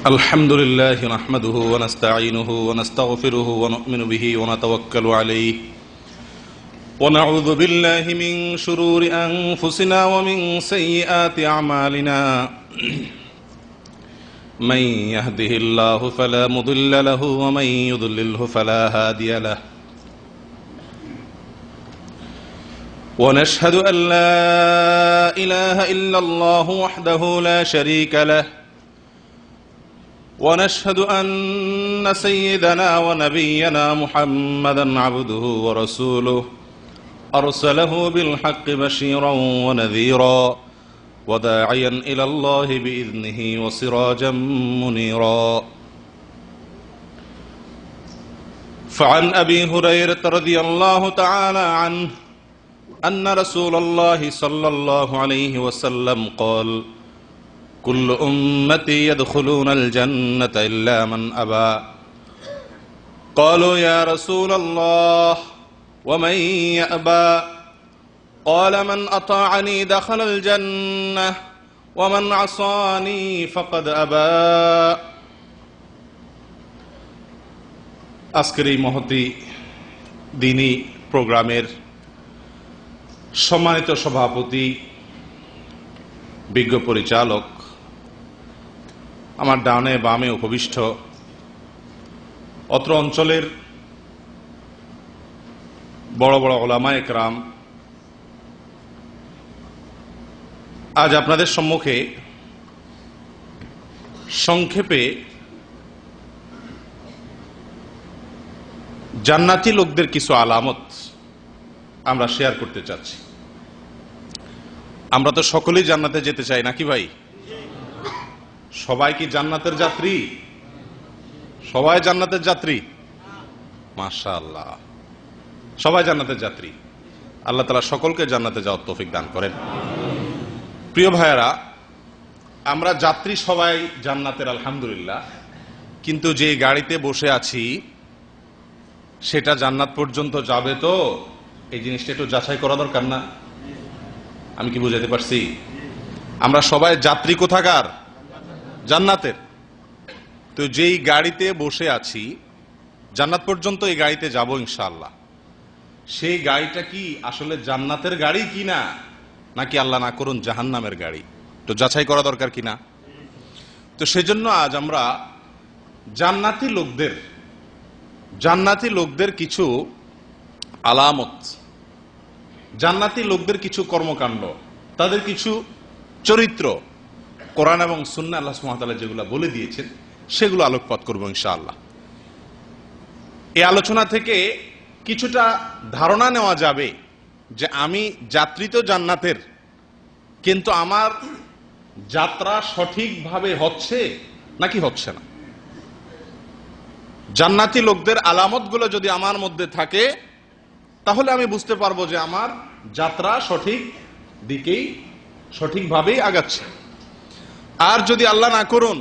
الحمد لله نحمده ونستعينه ونستغفره ونؤمن به ونتوكل عليه ونعوذ بالله من شرور أنفسنا ومن سيئات أعمالنا من يهده الله فلا مضل له ومن يضلله فلا هادي له ونشهد أن لا إله إلا الله وحده لا شريك له ونشهد أن سيدنا ونبينا محمدا عبده ورسوله أرسله بالحق بشيرا ونذيرا وداعيا إلى الله بإذنه وسراجا منيرا فعن أبي هريرة رضي الله تعالى عنه أن رسول الله صلى الله عليه وسلم قال: كل أمتي يدخلون الجنة إلا من أبى. قالوا يا رسول الله ومن يأبى؟ قال: من أطاعني دخل الجنة ومن عصاني فقد أبى. আজকের এই মহতি দিনী প্রোগ্রামের সম্মানিত সভাপতি, বিজ্ঞ পরিচালক, আমার ডানে বামে উপবিষ্ট অত্র অঞ্চলের বড় বড় উলামায়ে কেরাম, আজ আপনাদের সম্মুখে সংক্ষেপে জান্নাতি লোকদের কিছু আলামত আমরা শেয়ার করতে চাচ্ছি। আমরা তো সকলেই জান্নাতে যেতে চাই, নাকি ভাই? সবাই কি জান্নাতের যাত্রী? সবাই জান্নাতের যাত্রী? মাশাআল্লাহ, সবাই জান্নাতের যাত্রী। আল্লাহ তাআলা সকলকে জান্নাতে যাওয়ার তৌফিক দান করেন। প্রিয় ভাইয়েরা, আমরা যাত্রী সবাই জান্নাতের, আলহামদুলিল্লাহ, কিন্তু যে গাড়িতে বসে আছি সেটা জান্নাত পর্যন্ত যাবে তো? এই জিনিসটা একটু যাচাই করা দরকার না? আমি কি বুঝাতে পারছি? আমরা সবাই যাত্রী কোথাকার? জান্নাতের। তো যেই গাড়িতে বসে আছি জান্নাত পর্যন্ত এই গাড়িতে যাব ইনশাআল্লাহ, সেই গাড়িটা কি আসলে জান্নাতের গাড়ি কিনা, নাকি আল্লাহ না করুন জাহান্নামের গাড়ি? তো যাচাই করা দরকার কিনা? তো সেজন্য আজ আমরা জান্নাতি লোকদের কিছু আলামত, জান্নাতি লোকদের কিছু কর্মকাণ্ড, তাদের কিছু চরিত্র, কোরআন এবং সুন্নাহ আল্লাহ সুবহানাহু ওয়া তাআলা যেগুলো বলে দিয়েছেন সেগুলো আলোকপাত করব ইনশাআল্লাহ। এই আলোচনা থেকে কিছুটা ধারণা নেওয়া যাবে যে আমি যাত্রী তো জান্নাতের, কিন্তু আমার যাত্রা সঠিকভাবে হচ্ছে নাকি হচ্ছে না। জান্নাতি লোকদের আলামতগুলো যদি আমার মধ্যে থাকে তাহলে আমি বুঝতে পারবো যে আমার যাত্রা সঠিক দিকেই, সঠিকভাবেই আগাচ্ছে। আর যদি আল্লাহ না করুন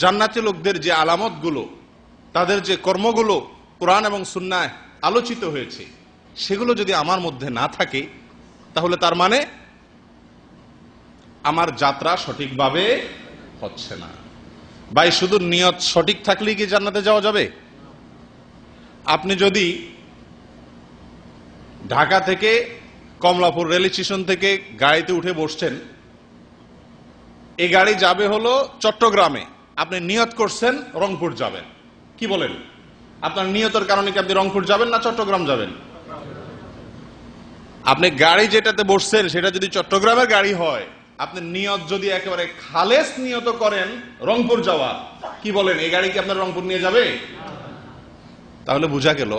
জান্নাতি লোকদের যে আলামতগুলো, তাদের যে কর্মগুলো কোরআন এবং সুন্নাহয় আলোচিত হয়েছে সেগুলো যদি আমার মধ্যে না থাকে তাহলে তার মানে আমার যাত্রা সঠিকভাবে হচ্ছে না। ভাই, শুধু নিয়ত সঠিক থাকলেই কি জান্নাতে যাওয়া যাবে? আপনি যদি ঢাকা থেকে কমলাপুর রেল স্টেশন থেকে গাড়িতে উঠে বসছেন, এই গাড়ি যাবে হলো চট্টগ্রামে, আপনি নিয়ত করছেন রংপুর যাবেন, কি বলেন? আপনার নিয়তের কারণে কি আপনি রংপুর যাবেন না চট্টগ্রাম যাবেন? আপনি গাড়ি যেটাতে বসছেন সেটা যদি চট্টগ্রামের গাড়ি হয়, আপনি নিয়ত যদি একেবারে খালেস নিয়ত করেন রংপুর যাওয়ার, কি বলেন, এই গাড়ি কি আপনার রংপুর নিয়ে যাবে? তাহলে বোঝা গেল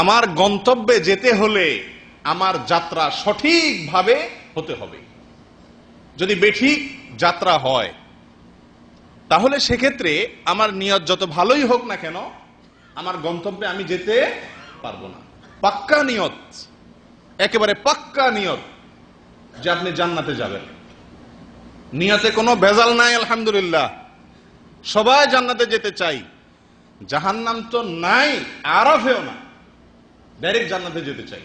আমার গন্তব্যে যেতে হলে আমার যাত্রা সঠিকভাবে হতে হবে। যদি বেঠিক যাত্রা হয় তাহলে সেক্ষেত্রে আমার নিয়ত যত ভালোই হোক না কেন, আমার গন্তব্যে আমি যেতে পারবো না। পাক্কা নিয়ত, একেবারে পাক্কা নিয়ত যে আপনি জান্নাতে যাবেন, নিয়তে কোনো ভেজাল নাই, আলহামদুলিল্লাহ, সবাই জান্নাতে যেতে চাই। জাহান্নাম তো নাই, আরাফেও না, ডাইরেক্ট জান্নাতে যেতে চাই।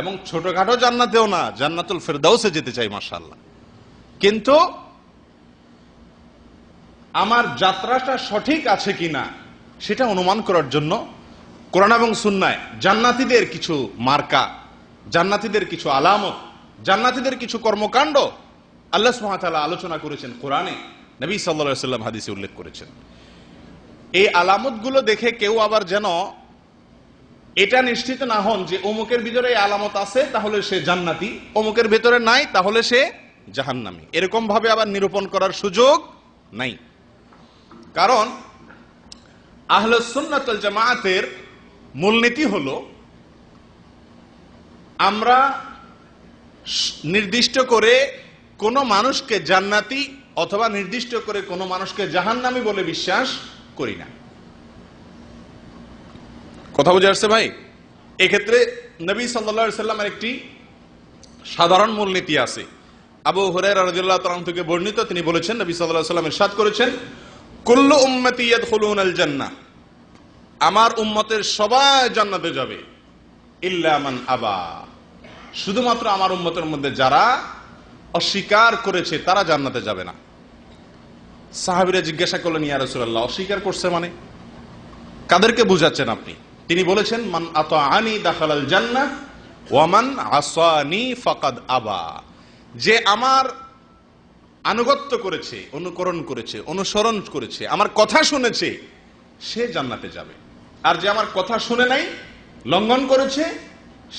এবং ছোটখাটো জান্নাতেও না, জান্নাতুল ফেরদাউসে যেতে চাই, মাশাআল্লাহ। কিন্তু আমার যাত্রাটা সঠিক আছে কিনা সেটা অনুমান করার জন্য কোরআন এবং সুন্নায় জান্নাতীদের কিছু মার্কা, জান্নাতীদের কিছু আলামত, জান্নাতীদের কিছু কর্মকাণ্ড আল্লাহ সুবহানাহু ওয়া তাআলা আলোচনা করেছেন কোরআনে, নবী সাল্লাল্লাহু আলাইহি ওয়াসাল্লাম হাদিসে উল্লেখ করেছেন। এই আলামতগুলো দেখে কেউ আবার যেন এটা নিশ্চিত না হন যে অমুকের ভিতরে এই আলামত আছে তাহলে সে জান্নাতি, অমুকের ভিতরে নাই তাহলে সে জাহান্নামী, এরকম ভাবে আবার নিরূপণ করার সুযোগ নাই। কারণ আহলুস সুন্নাত ওয়াল জামাআতের মূলনীতি হলো আমরা নির্দিষ্ট করে কোন মানুষকে জান্নাতি অথবা নির্দিষ্ট করে কোন মানুষকে জাহান্নামী বলে বিশ্বাস করি না। কথা বুঝে আসছে ভাই? এক্ষেত্রে নবী সাল্লাল্লাহু আলাইহি ওয়াসাল্লামের একটি সাধারণ মূলনীতি আছে। আবু হুরায়রা রাদিয়াল্লাহু তাআলা থেকে বর্ণিত, তিনি বলেছেন, নবী সাল্লাল্লাহু আলাইহি ওয়াসাল্লাম ইরশাদ করেছেন, কুল্লু উম্মতি ইয়াদখুলুনাল জান্নাহ, আমার উম্মতের সবাই জান্নাতে যাবে, ইল্লা মান আবা, শুধুমাত্র আমার উম্মতের মধ্যে যারা অস্বীকার করেছে তারা জান্নাতে যাবে না। সাহাবীরা জিজ্ঞাসা করলেন, ইয়া রাসূলুল্লাহ, অস্বীকার করছে মানে কাদেরকে বুঝাচ্ছেন আপনি? তিনি বলেছেন, মান আতাআনি দাখালাল জান্নাহ ওয়া মান আসানি ফাকাদ আবা, যে আমার আনুগত্য করেছে, অনুকরণ করেছে, অনুসরণ করেছে, আমার কথা শুনেছে, সে জান্নাতে যাবে। আর যে আমার কথা শুনে নাই, লঙ্ঘন করেছে,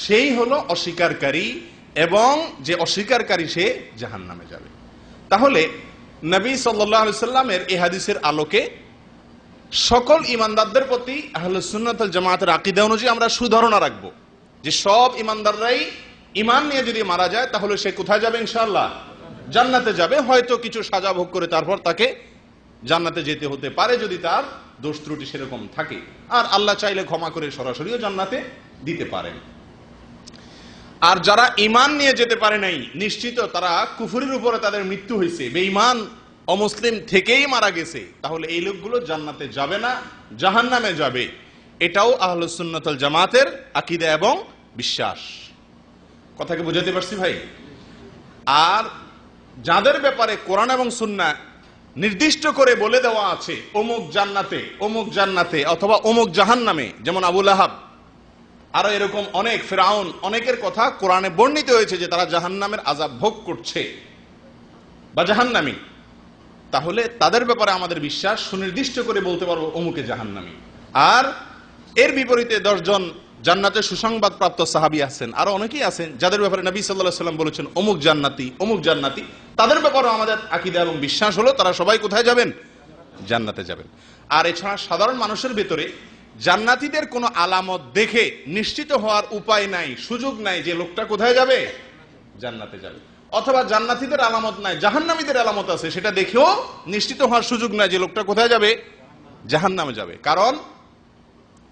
সেই হলো অস্বীকারী, এবং যে অস্বীকারী সে জাহান্নামে যাবে। তাহলে নবী সাল্লাল্লাহু আলাইহি সাল্লামের এই হাদিসের আলোকে সকল ইমানদারদের প্রতি আহলুস সুন্নাত ওয়াল জামাআতের আকীদা অনুযায়ী আমরা সুধারণা রাখবো যে সব ইমানদাররাই ঈমান নিয়ে যদি মারা যায় তাহলে সে কোথায় যাবে? ইনশাআল্লাহ জান্নাতে যাবে। হয়তো কিছু সাজা ভোগ করে তারপর তাকে জান্নাতে যেতে হতে পারে যদি তার দোষ ত্রুটি সেরকম থাকে, আর আল্লাহ চাইলে ক্ষমা করে সরাসরিও জান্নাতে দিতে পারেন। আর যারা ঈমান নিয়ে যেতে পারে নাই, নিশ্চিত তারা কুফরের উপরে তাদের মৃত্যু হয়েছে, বেঈমান অমুসলিম থেকেই মারা গেছে, তাহলে এই লোকগুলো জান্নাতে যাবে না, জাহান্নামে যাবে। এটাও আহলুস সুন্নাত ওয়াল জামাতের আকীদা এবং বিশ্বাস। কথাকে বুঝাতে পারছি ভাই? আর যাদের ব্যাপারে কোরআন এবং সুন্নাহ নির্দিষ্ট করে বলে দেওয়া আছে অমুক জান্নাতে, অমুক জান্নাতে অথবা অমুক জাহান্নামে, যেমন আবু লাহাব, আরো এরকম অনেক, ফিরআউন, অনেকের কথা কোরআনে বর্ণিত হয়েছে যে তারা জাহান্নামের আযাব ভোগ করছে বা জাহান্নামী, তাহলে তাদের ব্যাপারে আমাদের বিশ্বাস সুনির্দিষ্ট করে বলতে পারবো অমুকে জাহান্নামী। আর এর বিপরীতে 10 জন জান্নাতের সুসংবাদ প্রাপ্ত সাহাবী আছেন, আরো অনেকেই আছেন যাদের ব্যাপারে নবী সাল্লাল্লাহু আলাইহি ওয়াসাল্লাম বলেছেন অমুক জান্নাতি, অমুক জান্নাতি, তাদের ব্যাপারেও আমাদের আকীদা এবং বিশ্বাস হলো তারা সবাই কোথায় যাবেন? জান্নাতে যাবেন। আর এছাড়া সাধারণ মানুষের ভিতরে জান্নাতীদের কোনো আলামত দেখে নিশ্চিত হওয়ার উপায় নাই, সুযোগ নাই যে লোকটা কোথায় যাবে? জান্নাতে যাবে। অথবা জান্নাতীদের আলামত নাই, জাহান্নামীদের আলামত আছে, সেটা দেখেও নিশ্চিত হওয়ার সুযোগ নাই যে লোকটা কোথায় যাবে? জাহান্নামে যাবে। কারণ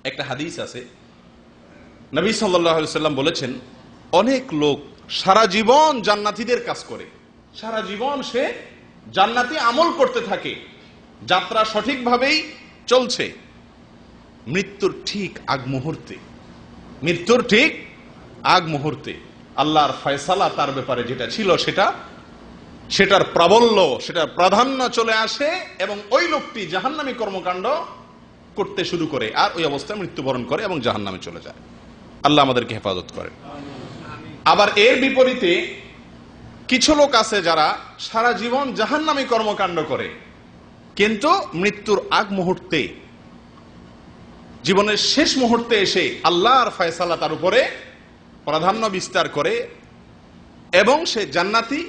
একটা হাদিস আছে, নবী সাল্লাল্লাহু আলাইহি ওয়াসাল্লাম বলেছেন, অনেক লোক সারা জীবন জান্নাতীদের কাজ করে, সারা জীবন সে জান্নাতি আমল করতে থাকে, যাত্রা সঠিকভাবেই চলছে, মৃত্যুর ঠিক আগ মুহূর্তে, মৃত্যুর ঠিক আগ মুহূর্তে আল্লাহর ফয়সালা তার ব্যাপারে যেটা ছিল সেটার প্রাবল্য, সেটার প্রাধান্য চলে আসে এবং ওই লোকটি জাহান্নামী কর্মকাণ্ড করতে শুরু করে আর ওই অবস্থায় মৃত্যুবরণ করে এবং জাহান্নামে চলে যায়। আল্লাহ আমাদেরকে হেফাজত করেন। আবার এর বিপরীতে কিছু লোক আছে যারা সারা জীবন জাহান্নামী কর্মকাণ্ড করে, কিন্তু মৃত্যুর আগ মুহূর্তে, জীবনের শেষ মুহূর্তে এসে আল্লাহর ফয়সালা তার উপরে প্রাধান্য বিস্তার করে এবং সে জান্নাতি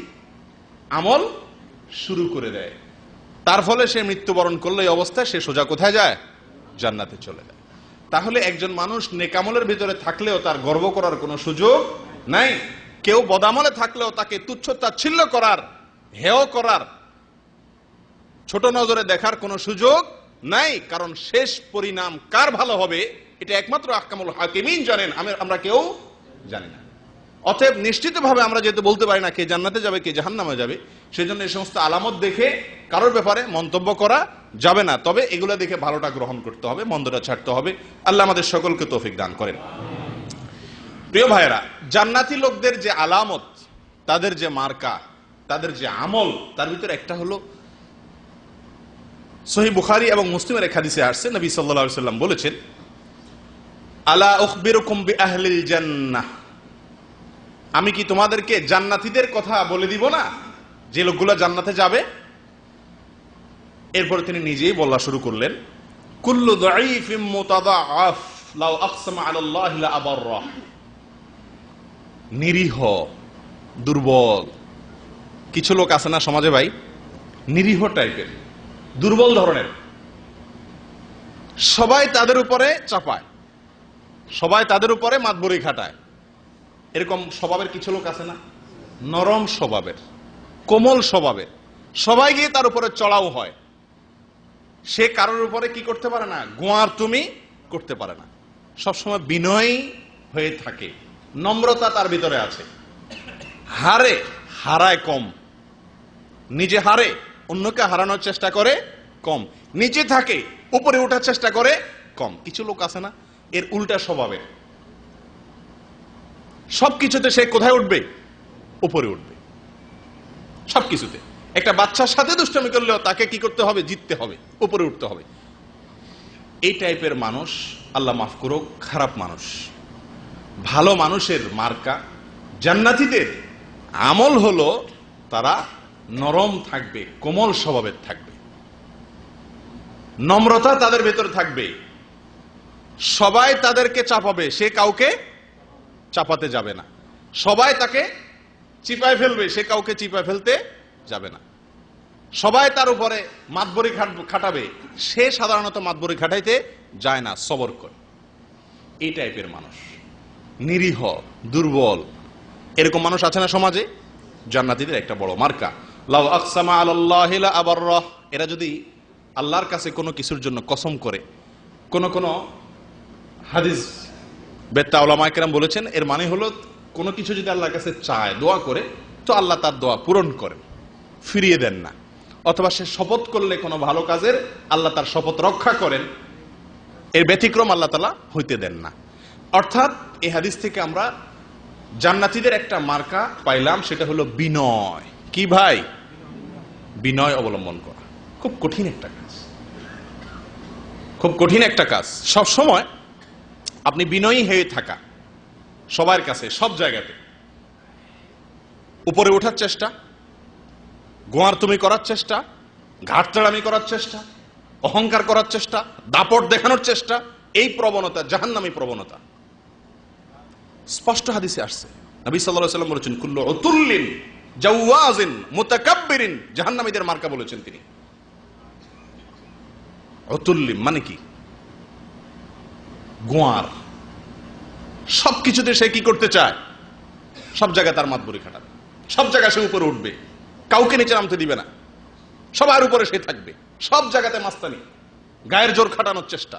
আমল শুরু করে দেয়। তার ফলে সে মৃত্যুবরণ করলে এই অবস্থায় সে সোজা কোথায় যায়? জান্নাতে চলে যায়। তাহলে একজন মানুষ নেকামলের ভিতরে থাকলেও তার গর্ব করার কোনো সুযোগ নাই, কেউ বদামলে থাকলেও তাকে তুচ্ছ তাচ্ছিল্য করার, হেয় করার, ছোট নজরে দেখার কোনো সুযোগ নাই। কারণ শেষ পরিণাম কার ভালো হবে এটা একমাত্র আহকামুল হাকিমিন জানেন, আমরা কেউ জানি না। অতএব নিশ্চিতভাবে আমরা যেহেতু বলতে পারি না কে জান্নাতে যাবে কে জাহান্নামে যাবে, সেজন্য এই সমস্ত আলামত দেখে কারোর ব্যাপারে মন্তব্য করা যাবে না। তবে এগুলো দেখে ভালোটা গ্রহণ করতে হবে, মন্দটা ছাড়তে হবে। আল্লাহ আমাদের সকলকে তৌফিক দান করেন। প্রিয় ভাইয়েরা, জান্নাতি লোকদের যে আলামত, তাদের যে মার্কা, তাদের যে আমল, তার ভিতরে একটা হলো সহিহ বুখারী এবং মুসলিমের এক হাদিসে আসছে, নবী সাল্লাল্লাহু আলাইহি ওয়াসাল্লাম বলেছেন, আলা উখবিরুকুম বিআহলিল জান্নাহ, আমি কি তোমাদেরকে জান্নাতীদের কথা বলে দিব না, যে লোকগুলো জান্নাতে যাবে? এরপর তিনি নিজেই বলা শুরু করলেন, কুল্লু দাঈফিম মুতাদাআফ লাউ আকসামা আলাল্লাহি লা আবাররাহ। নিরীহ, দুর্বল কিছু লোক আছে না সমাজে ভাই, নিরীহ টাইপের, দুর্বল ধরনের, সবাই তাদের উপরে চাপায়, সবাই তাদের উপরে মাতবরি খাটায়। এরকম স্বভাবের কিছু লোক আছে না, নরম স্বভাবের, কোমল স্বভাবের, সবাই গিয়ে তার উপরে চড়াও হয়। সে কারোর উপরে কি করতে পারে না, গোয়ার তুমি করতে পারে না, সবসময় বিনয়ী হয়ে থাকে, নম্রতা তার ভিতরে আছে, হারে হারায় কম, নিজে হারে অন্যকে হারানোর চেষ্টা করে কম, নিচে থাকে উপরে ওঠার চেষ্টা করে কম। কিছু লোক আছে না এর উল্টা স্বভাবের, সবকিছুতে সে কোথায় উঠবে, উপরে উঠবে সবকিছুতে। একটা বাচ্চার সাথে দুষ্টামি করলেও তাকে কি করতে হবে, জিততে হবে, উপরে উঠতে হবে। এই টাইপের মানুষ আল্লাহ মাফ করুক খারাপ মানুষ। ভালো মানুষের মার্কা, জান্নাতীদের আমল হলো তারা নরম থাকবে, কোমল স্বভাবের থাকবে, নম্রতা তাদের ভেতরে থাকবে, সবাই তাদেরকে চাপাবে, সে কাউকে চাপাতে যাবে না, সবাই তাকে চিপায় ফেলবে, সে কাউকে চিপায় ফেলতে যাবে না, সবাই তার উপরে মাতবরি খাটাবে, সে সাধারণত মাতবরি খাটাইতে যায় না, সবর করে। এই টাইপের মানুষ, নিরীহ, দুর্বল, এরকম মানুষ আছে না সমাজে, জান্নাতীদের একটা বড় মার্কা। লাউ আকসামা আলাল্লাহি লা আবাররাহ, এরা যদি আল্লাহর কাছে কোনো কিছুর জন্য কসম করে, কোন হাদিস বেত্তা উলামায়ে কেরাম বলেছেন, এর মানে হলো কোনো কিছু যদি আল্লাহর কাছে চায়, দোয়া করে, তো আল্লাহ তার দোয়া পূরণ করেন, ফিরিয়ে দেন না। অথবা সে শপথ করলে কোনো ভালো কাজের, আল্লাহ তার শপথ রক্ষা করেন, এর ব্যতিক্রম আল্লাহ তাআলা হইতে দেন না। অর্থাৎ এই হাদিস থেকে আমরা জান্নাতীদের একটা মার্কা পাইলাম, সেটা হলো বিনয়। কি ভাই? বিনয় অবলম্বন করা খুব কঠিন একটা কাজ, খুব কঠিন একটা কাজ। সব সময় আপনি বিনয়ী হয়ে থাকা, সবার কাছে, সব জায়গাতে উপরে ওঠার চেষ্টা, গোয়ার তুমি করার চেষ্টা, ঘাটতাড়ামি করার চেষ্টা, অহংকার করার চেষ্টা, দাপট দেখানোর চেষ্টা, এই প্রবণতা জাহান্নামী প্রবণতা স্পষ্ট হাদিসে আসছে। নবী সাল্লাল্লাহু আলাইহি ওয়াসাল্লাম বলেছেন, কুল্লু উতুল্লিন জাওয়াজিন মুতাকাব্বিরিন, জাহান্নামীদের মার্কা বলেছেন তিনি। উতুল্লিম মানে কি? গোয়ার, সবকিছুতে সে কি করতে চায়, সব জায়গায় তার মাতবরি খাটাবে, সব জায়গায় সে উপরে উঠবে, কাউকে নিচে নামতে দিবে না, সবার উপরে সে থাকবে, সব জায়গাতে মাস্তানি, গায়ের জোর খাটানোর চেষ্টা।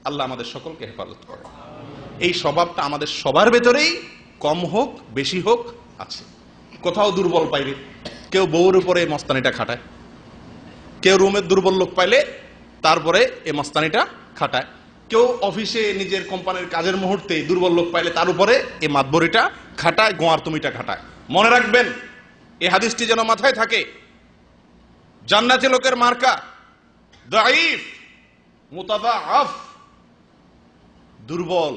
আল্লাহ আমাদের সকলকে হেফাজত করে। এই স্বভাবটা আমাদের সবার ভেতরেই কম হোক বেশি হোক আছে। কোথাও দুর্বল পাইলে কেউ বউর উপরে মস্তানিটা খাটায়, কেউ রুমের দুর্বল লোক পাইলে তারপরে এই মস্তানিটা খাটায়, কেউ অফিসে নিজের কোম্পানির কাজের মুহূর্তে দুর্বল লোক পাইলে তার উপরে এই মাতবরিটা খাটায়, গোয়ার তুমিটা খাটায়। মনে রাখবেন, এই হাদিসটি যেন মাথায় থাকে, জান্নাতি লোকের মার্কা দাঈফ মুতাদাআফ, দুর্বল,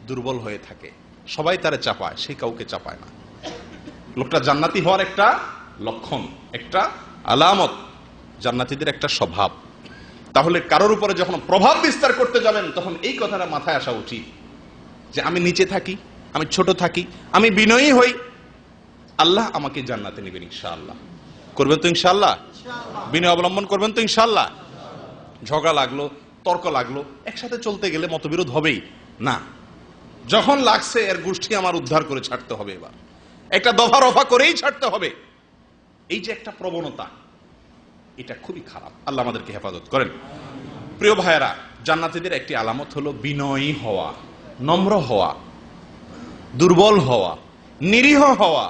দুর্বল হয়ে থাকে, সবাই তারে চাপায়, সে কাউকে চাপায় না। লোকটা জান্নাতি হওয়ার একটা লক্ষণ, একটা আলামত, জান্নাতীদের একটা স্বভাব। তাহলে কারোর উপরে যখন প্রভাব বিস্তার করতে যাবেন, তখন এই কথাটা মাথায় আসা উচিত যে আমি নিচে থাকি, আমি ছোট থাকি, আমি বিনয়ী হই, আল্লাহ আমাকে জান্নাতে নেবেন ইনশাআল্লাহ। করবেন তো ইনশাআল্লাহ? বিনয় অবলম্বন করবেন তো ইনশাআল্লাহ? ঝগড়া লাগলো, তর্ক লাগলো, একসাথে চলতে গেলে মতবিরোধ হবেই না, যখন লাগছে এর গোষ্ঠী আমার উদ্ধার করে ছাড়তে হবে, এবার একটা দফা রফা করেই ছাড়তে হবে। এই যে একটা প্রবণতা, এটা খুবই খারাপ। আল্লাহ আমাদেরকে হেফাজত করেন। প্রিয় ভাইয়েরা, জান্নাতীদের একটি আলামত হলো বিনয়ী হওয়া, নম্র হওয়া, দুর্বল হওয়া, নিরীহ হওয়া।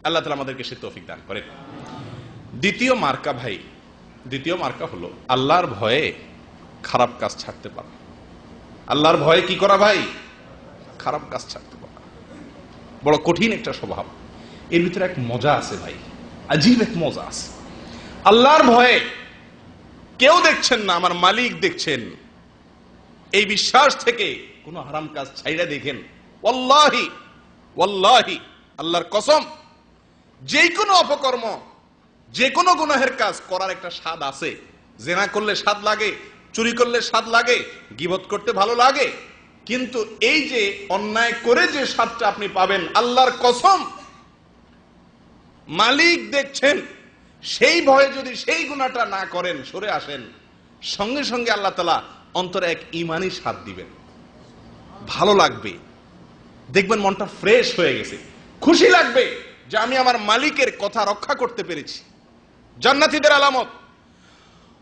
আল্লাহ তাআলা আমাদেরকে সে তৌফিক দান করেন। দ্বিতীয় মার্কা ভাই, দ্বিতীয় মার্কা হলো আল্লাহর ভয়ে খারাপ কাজ ছাড়তে পারা। আল্লাহর ভয়ে কি করা ভাই? খারাপ কাজ ছাড়তে পারা। বড় কঠিন একটা স্বভাব। এর ভিতরে এক মজা আছে ভাই, আজীব এক মজা আছে। আল্লাহর ভয়ে কেউ দেখছেন না, আমার মালিক দেখছেন। এই বিশ্বাস থেকে কোন হারাম কাজ ছাইড়া দেখেন, ওয়াল্লাহি ওয়াল্লাহি আল্লাহর কসম, যে কোনো অপকর্ম, যে কোনো গুনাহের কাজ করার একটা স্বাদ আছে। জেনা করলে স্বাদ লাগে, চুরি করলে স্বাদ লাগে, গীবত করতে ভালো লাগে, কিন্তু এই যে অন্যায় করে যে স্বাদটা আপনি পাবেন, আল্লাহর কসম মালিক দেখছেন, সেই ভয়ে যদি সেই গুনাহটা না করেন, সরে আসেন, সঙ্গে সঙ্গে আল্লাহ তাআলা অন্তরে এক ঈমানি স্বাদ দিবেন, ভালো লাগবে, দেখবেন মনটা ফ্রেশ হয়ে গেছে, খুশি লাগবে যে আমি আমার মালিকের কথা রক্ষা করতে পেরেছি। জান্নাতীদের আলামত,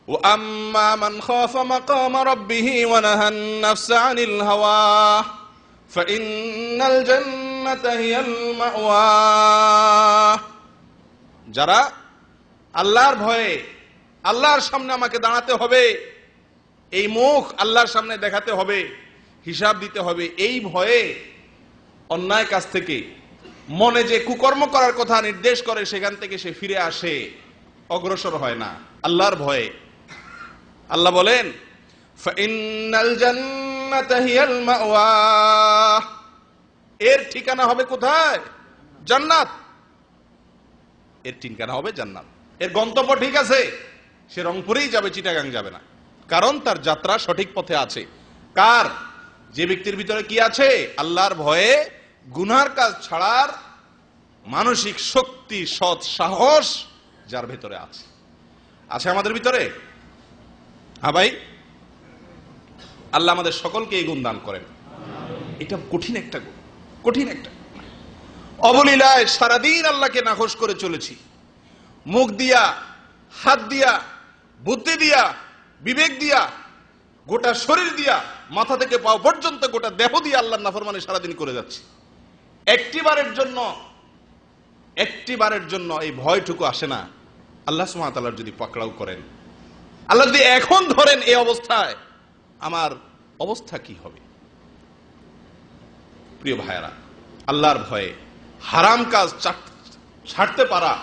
وَأَمَّا مَنْ خَافَ مَقَامَ رَبِّهِ وَنَهَى النَّفْسَ عَنِ الْهَوَى فَإِنَّ الْجَنَّةَ هِيَ الْمَأْوَى। যারা আল্লাহর ভয়ে, আল্লাহর সামনে আমাকে দাঁড়াতে হবে, এই মুখ আল্লাহর সামনে দেখাতে হবে, হিসাব দিতে হবে, এই ভয়ে অন্যায় কাজ থেকে, মনে যে কুকর্ম করার কথা নির্দেশ করে সেখান থেকে সে ফিরে আসে, অগ্রসর হয় না আল্লাহর ভয়ে। আল্লাহ বলেন ফাইন্নাল জান্নাতা হিয়াল মাওয়া, এর ঠিকানা হবে কোথায়? জান্নাত। এর ঠিকানা হবে জান্নাত। এর গন্তব্য ঠিক আছে, সে রংপুরেই যাবে, চিটাগাং যাবে না, কারণ তার যাত্রা সঠিক পথে আছে। কার? যে ব্যক্তির ভিতরে কি আছে? আল্লাহর ভয়ে গুনার কাজ ছাড়ার মানসিক শক্তি, সৎ সাহস যার ভেতরে আছে। আছে আমাদের ভিতরে? হ্যাঁ ভাই, আল্লাহ আমাদের সকলকে এই গুণ দান করেন। এটা কঠিন একটা গুণ, কঠিন একটা। অবলীলায় সারাদিন আল্লাহকে নাখোশ করে চলেছি, মুখ দিয়া, হাত দিয়া, বুদ্ধি দিয়া, বিবেক দিয়া, গোটা শরীর দিয়া, মাথা থেকে পাও পর্যন্ত গোটা দেহ দিয়ে আল্লাহর নাফরমানি সারাদিন করে যাচ্ছি। একটিবারের জন্য এই ভয়টুকু আসে না, আল্লাহ সুবহানাহু ওয়া তাআলা যদি পাকড়াও করেন, আল্লাহ যদি এখন ধরেন এই অবস্থায়, আমার অবস্থা কি হবে? প্রিয় ভাইয়েরা, আল্লাহর ভয়ে হারাম কাজ ছাড়তে পারা,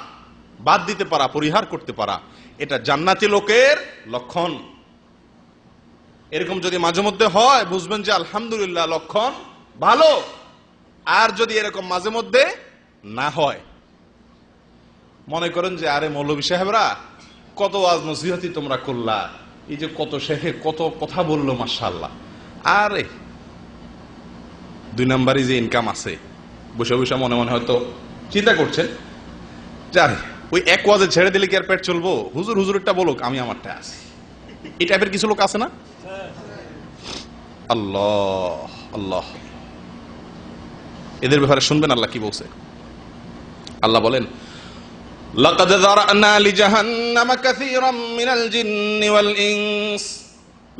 বাদ দিতে পারা, পরিহার করতে পারা, এটা জান্নাতি লোকের লক্ষণ। এরকম যদি মাঝে মধ্যে হয়, বুঝবেন যে আলহামদুলিল্লাহ, লক্ষণ ভালো। আর যদি এরকম মাঝে মধ্যে না হয়, মনে করেন যে আরে মৌলভী সাহেবরা কত ওয়াজ নসিহতি তোমরা করলা, এই যে কত শেখে কত কথা বললো, মাশাআল্লাহ, আরে 2 নাম্বারই যে ইনকাম আছে, বসে বসে মনে মনে হয়তো চিন্তা করছেন যে আরে ওই এক ওয়াজে ছেড়ে দিলে কি আর পেট চলবো, হুজুর হুজুরটা বলুক, আমি আমারটা আছি। এই টাইপের কিছু লোক আছে না? আল্লাহ আল্লাহ, এদের ব্যাপারে শুনবেন আল্লাহ কি বলছে। আল্লাহ বলেন লাকাদ যারানা লিজাহান্নামা কাসীরাম মিনাল জিন্নি ওয়াল ইনস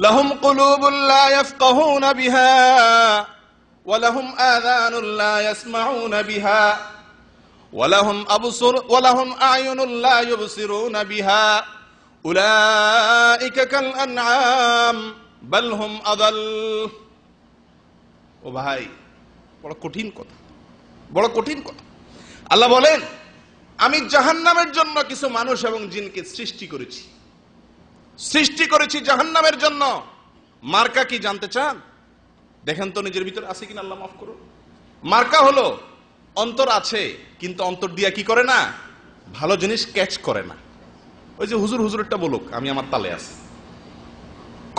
লাহুম কুলুবুন লা ইয়াফকাহুনা বিহা ওয়া লাহুম আযানুন লা ইয়াসমাউনা বিহা ওয়া লাহুম আ'য়ুনুন লা ইউবসিরুনা বিহা উলাইকা কাল আনআম বাল হুম আদাল। ও ভাই, বড় কঠিন কথা, বড় কঠিন কথা। আল্লাহ বলেন আমি জাহান্নামের জন্য কিছু মানুষ এবং জিনকে সৃষ্টি করেছি জাহান্নামের জন্য। মার্কা কি জানতে চান? দেখেন তো নিজের ভিতরে আছে কিনা, আল্লাহ মাফ করুন। মার্কা হলো অন্তর আছে, কিন্তু অন্তর দিয়া কি করে না, ভালো জিনিস ক্যাচ করে না। ওই যে হুজুর হুজুরটা বলুক, আমি আমার তালে আছি,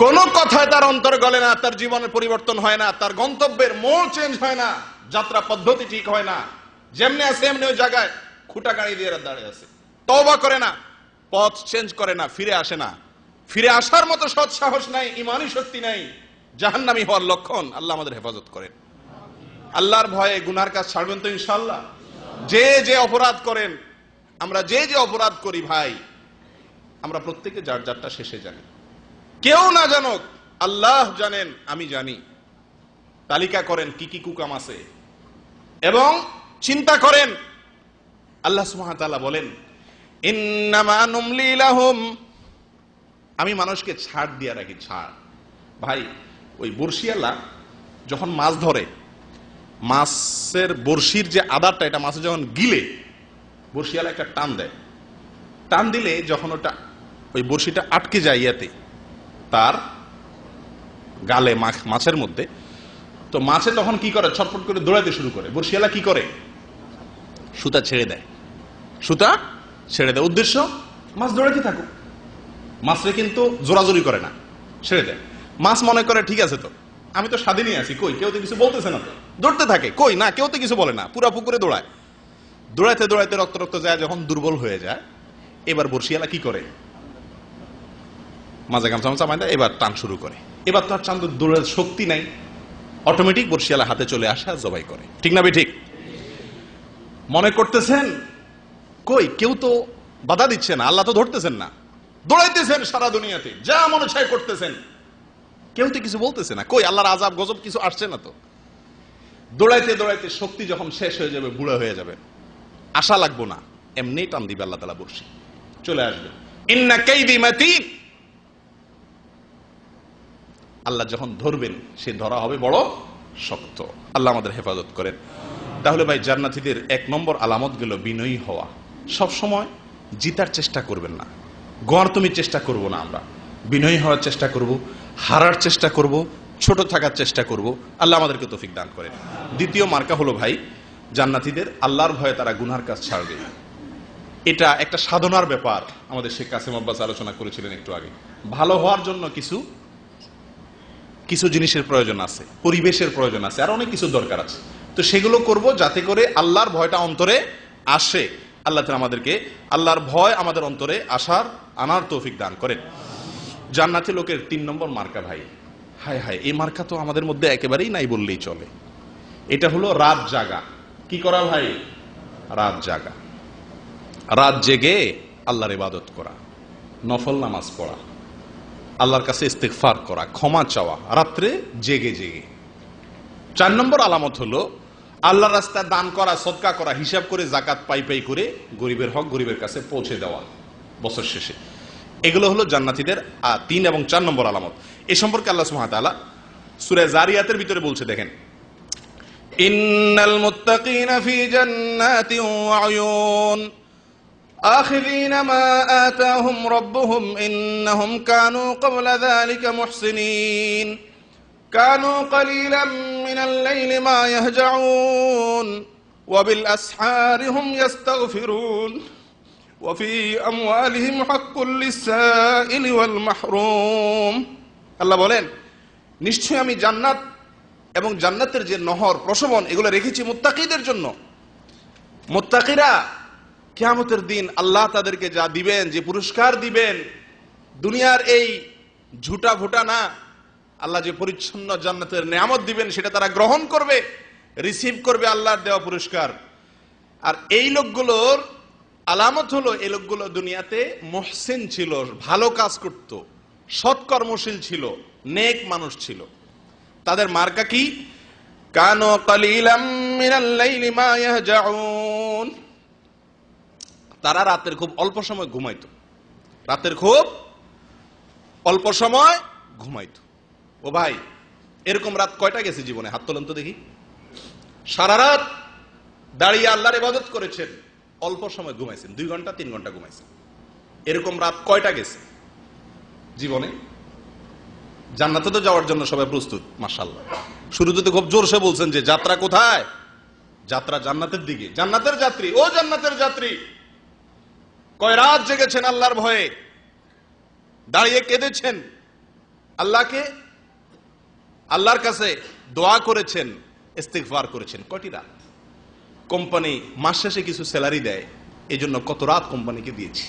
কোন কথায় তার অন্তর গলে না, তার জীবনের পরিবর্তন হয় না, তার গন্তব্যের মোড় চেঞ্জ হয় না, যাত্রা পদ্ধতি ঠিক হয় না, যেমনি আছে এমনি ওই জায়গায় খুঁটা গাড়ি দিয়ে দাঁড়িয়ে আছে, তওবা করে না, পথ চেঞ্জ করে না, ফিরে আসে না, ফিরে আসার মতো সৎ সাহস নাই, ঈমানি শক্তি নাই, জাহান্নামী হওয়ার লক্ষণ। আল্লাহ আমাদের হেফাজত করেন। আল্লাহর ভয়ে গুনার কাজ ছাড়বেন তো ইনশাআল্লাহ। যে যে অপরাধ করেন, আমরা যে যে অপরাধ করি ভাই, আমরা প্রত্যেকে যার যারটা শেষে জানি, কেউ না জানুক, আল্লাহ জানেন, আমি জানি। তালিকা করেন কি কি কুকাম আছে এবং চিন্তা করেন। আল্লাহ সুবহানাহু ওয়া তাআলা বলেন ইন্নামা নুমলি লাহুম, আমি মানুষকে ছাড় দিয়ে রাখি, ছাড়। ভাই, ওই বর্ষিয়ালা যখন মাছ ধরে, মাছের বর্ষির যে আদারটা, এটা মাছে যখন গিলে, বর্ষিয়ালা একটা টান দেয়, টান দিলে যখন ওটা ওই বড়শিটা আটকে যায় ইয়াতে, তার গালে, মাছের মধ্যে। তো মাছে তখন কি করে, ছটফট করে দৌড়াতে শুরু করে। বড়শিওয়ালা কি করে, সুতা ছেড়ে দেয়, সুতা ছেড়ে দেয়। উদ্দেশ্য, মাছ দৌড়াতে থাকুক, মাছরে কিন্তু জোরাজোরি করে না, ছেড়ে দেয়। মাছ মনে করে ঠিক আছে, তো আমি তো স্বাধীনই আছি, কই কেউ তো কিছু বলতেছে না, তো দৌড়তে থাকে, কই না কেউ তো কিছু বলে না, পুরা পুকুরে দৌড়ায়। দৌড়াইতে দৌড়াইতে রক্ত রক্ত যায়, যখন দুর্বল হয়ে যায়, এবার বড়শিওয়ালা কি করে, মাঝে গামছা মামছা বাঁধে, এবার টান শুরু করে। এবার তার চান্দ দৌড়ার শক্তি নাই, অটোমেটিক বড়শিওয়ালা হাতে চলে আসা, জবাই করে। ঠিক না ঠিক? মনে করতেছেন কই কেউ তো বাধা দিচ্ছে না, আল্লাহ তো ধরতেছেন না, দৌড়াইতেছেন সারা দুনিয়াতে, যা মনে চায় করতেছেন, কেউ তো কিছু বলতেছে না, কই আল্লাহর আযাব গজব কিছু আসছে না তো। দৌড়াইতে দৌড়াইতে শক্তি যখন শেষ হয়ে যাবে, বুড়া হয়ে যাবে, আশা লাগবো না, এমনি টান দিবে আল্লাহ তাআলা, বর্ষি চলে আসবে। ইন্না কাইদি মাতিন, আল্লাহ যখন ধরবেন, সে ধরা হবে বড় শক্ত। আল্লাহ আমাদের হেফাজত করেন। তাহলে ভাই, জান্নাতীদের 1 নম্বর আলামত গেল বিনয়ী হওয়া। সব সময় জিতার চেষ্টা করবেন না, গড় তুমি চেষ্টা করব না, আমরা বিনয়ী হওয়ার চেষ্টা করব, হারার চেষ্টা করব, ছোট থাকার চেষ্টা করব। আল্লাহ আমাদেরকে তৌফিক দান করেন। দ্বিতীয় মার্কা হলো ভাই, জান্নাতীদের আল্লাহর ভয়ে তারা গুনার কাজ ছাড়বে। এটা একটা সাধনার ব্যাপার। আমাদের শেখ কাসেম আব্বাস আলোচনা করেছিলেন একটু আগে। ভালো হওয়ার জন্য কিছু কিছু জিনিসের প্রয়োজন আছে, পরিবেশের প্রয়োজন আছে, আর অনেক কিছু দরকার আছে। তো সেগুলো করব যাতে করে আল্লাহর ভয়টা অন্তরে আসে। আল্লাহ তাআলা আমাদেরকে আল্লাহর ভয় আমাদের অন্তরে আনার তৌফিক দান করেন। জান্নাতি লোকের 3 নম্বর মার্কা ভাই, হায় হায়, এই মার্কা তো আমাদের মধ্যে একেবারেই নাই বললেই চলে। এটা হলো রাত জাগা। কি করা ভাই? রাত জাগা, রাত জেগে আল্লাহর ইবাদত করা, নফল নামাজ পড়া, আল্লাহর কাছে ইস্তিগফার করা, ক্ষমা চাওয়া, রাত্রে জেগে জেগে। 4 নম্বর আলামত হলো আল্লাহর রাস্তায় দান করা, সদকা করা, হিসাব করে জাকাত পাই পাই করে গরিবের হক গরিবের কাছে পৌঁছে দেওয়া বছর শেষে। এগুলো হলো জান্নাতীদের 3 এবং 4 নম্বর আলামত। এ সম্পর্কে আল্লাহ সুবহানাহু ওয়া তাআলা সূরা জারিয়াতের ভিতরে বলছে, দেখেন, ইন্নাল মুত্তাকিনা ফি জান্নাতিন ওয়া উয়ুন আখিযিনা মা আতাহুম রাব্বুহুম ইন্নাহুম কানু ক্বাবলা যালিকা মুহসিনিন কানু ক্বালিলাম মিনাল লাইলি মা ইয়াহজাউন ওয়া বিল আসহারি হুম ইস্তাগফিরুন ওয়া ফি আমওয়ালিহিম হাক্কুল লিস-সাইলি ওয়াল মাহরুম। আল্লাহ বলেন, নিশ্চয়ই আমি জান্নাত এবং জান্নাতের যে নহর, প্রশমন, এগুলো রেখেছি মুত্তাকিদের জন্য। মুত্তাকিরা কিয়ামতের দিন আল্লাহ তাদেরকে যা দিবেন, যে পুরস্কার দিবেন, দুনিয়ার এই ঝুটা ভুটা না, আল্লাহ যে পরিচ্ছন্ন জান্নাতের নিয়ামত দিবেন সেটা তারা গ্রহণ করবে, রিসিভ করবে আল্লাহর দেওয়া পুরস্কার। আর এই লোকগুলোর আলামত হলো, এই লোকগুলো দুনিয়াতে মুহসিন ছিল, ভালো কাজ করত, সৎকর্মশীল ছিল, নেক মানুষ ছিল। তাদের মার্কা কি? কানু কালিলাম মিনাল লাইলি মা ইয়াহজাউন, তারা রাতের খুব অল্প সময় ঘুমাইতো, রাতের খুব অল্প সময় ঘুমাইতো। ও ভাই, এরকম রাত কয়টা গেছে জীবনে? হাত তোলেন তো দেখি। সারা রাত দাঁড়িয়ে আল্লাহর ইবাদত করেছেন, অল্প সময় ঘুমাইছেন, 2 ঘন্টা 3 ঘন্টা ঘুমাইছেন, এরকম রাত কয়টা গেছে জীবনে? জান্নাতে তো যাওয়ার জন্য সবাই প্রস্তুত, মাশাআল্লাহ। শুরুতে তো খুব জোরসে বলছেন যে যাত্রা কোথায়? যাত্রা জান্নাতের দিকে। জান্নাতের যাত্রী, ও জান্নাতের যাত্রী, কয় রাত জেগেছেন আল্লাহর ভয়ে, দাঁড়িয়ে কেঁদেছেন, আল্লাহর কাছে দোয়া করেছেন, ইস্তিগফার করেছেন। কয়টি রাত? কোম্পানি মাস শেষে কিছু স্যালারি দেয়, এই জন্য কত রাত কোম্পানিকে দিয়েছি,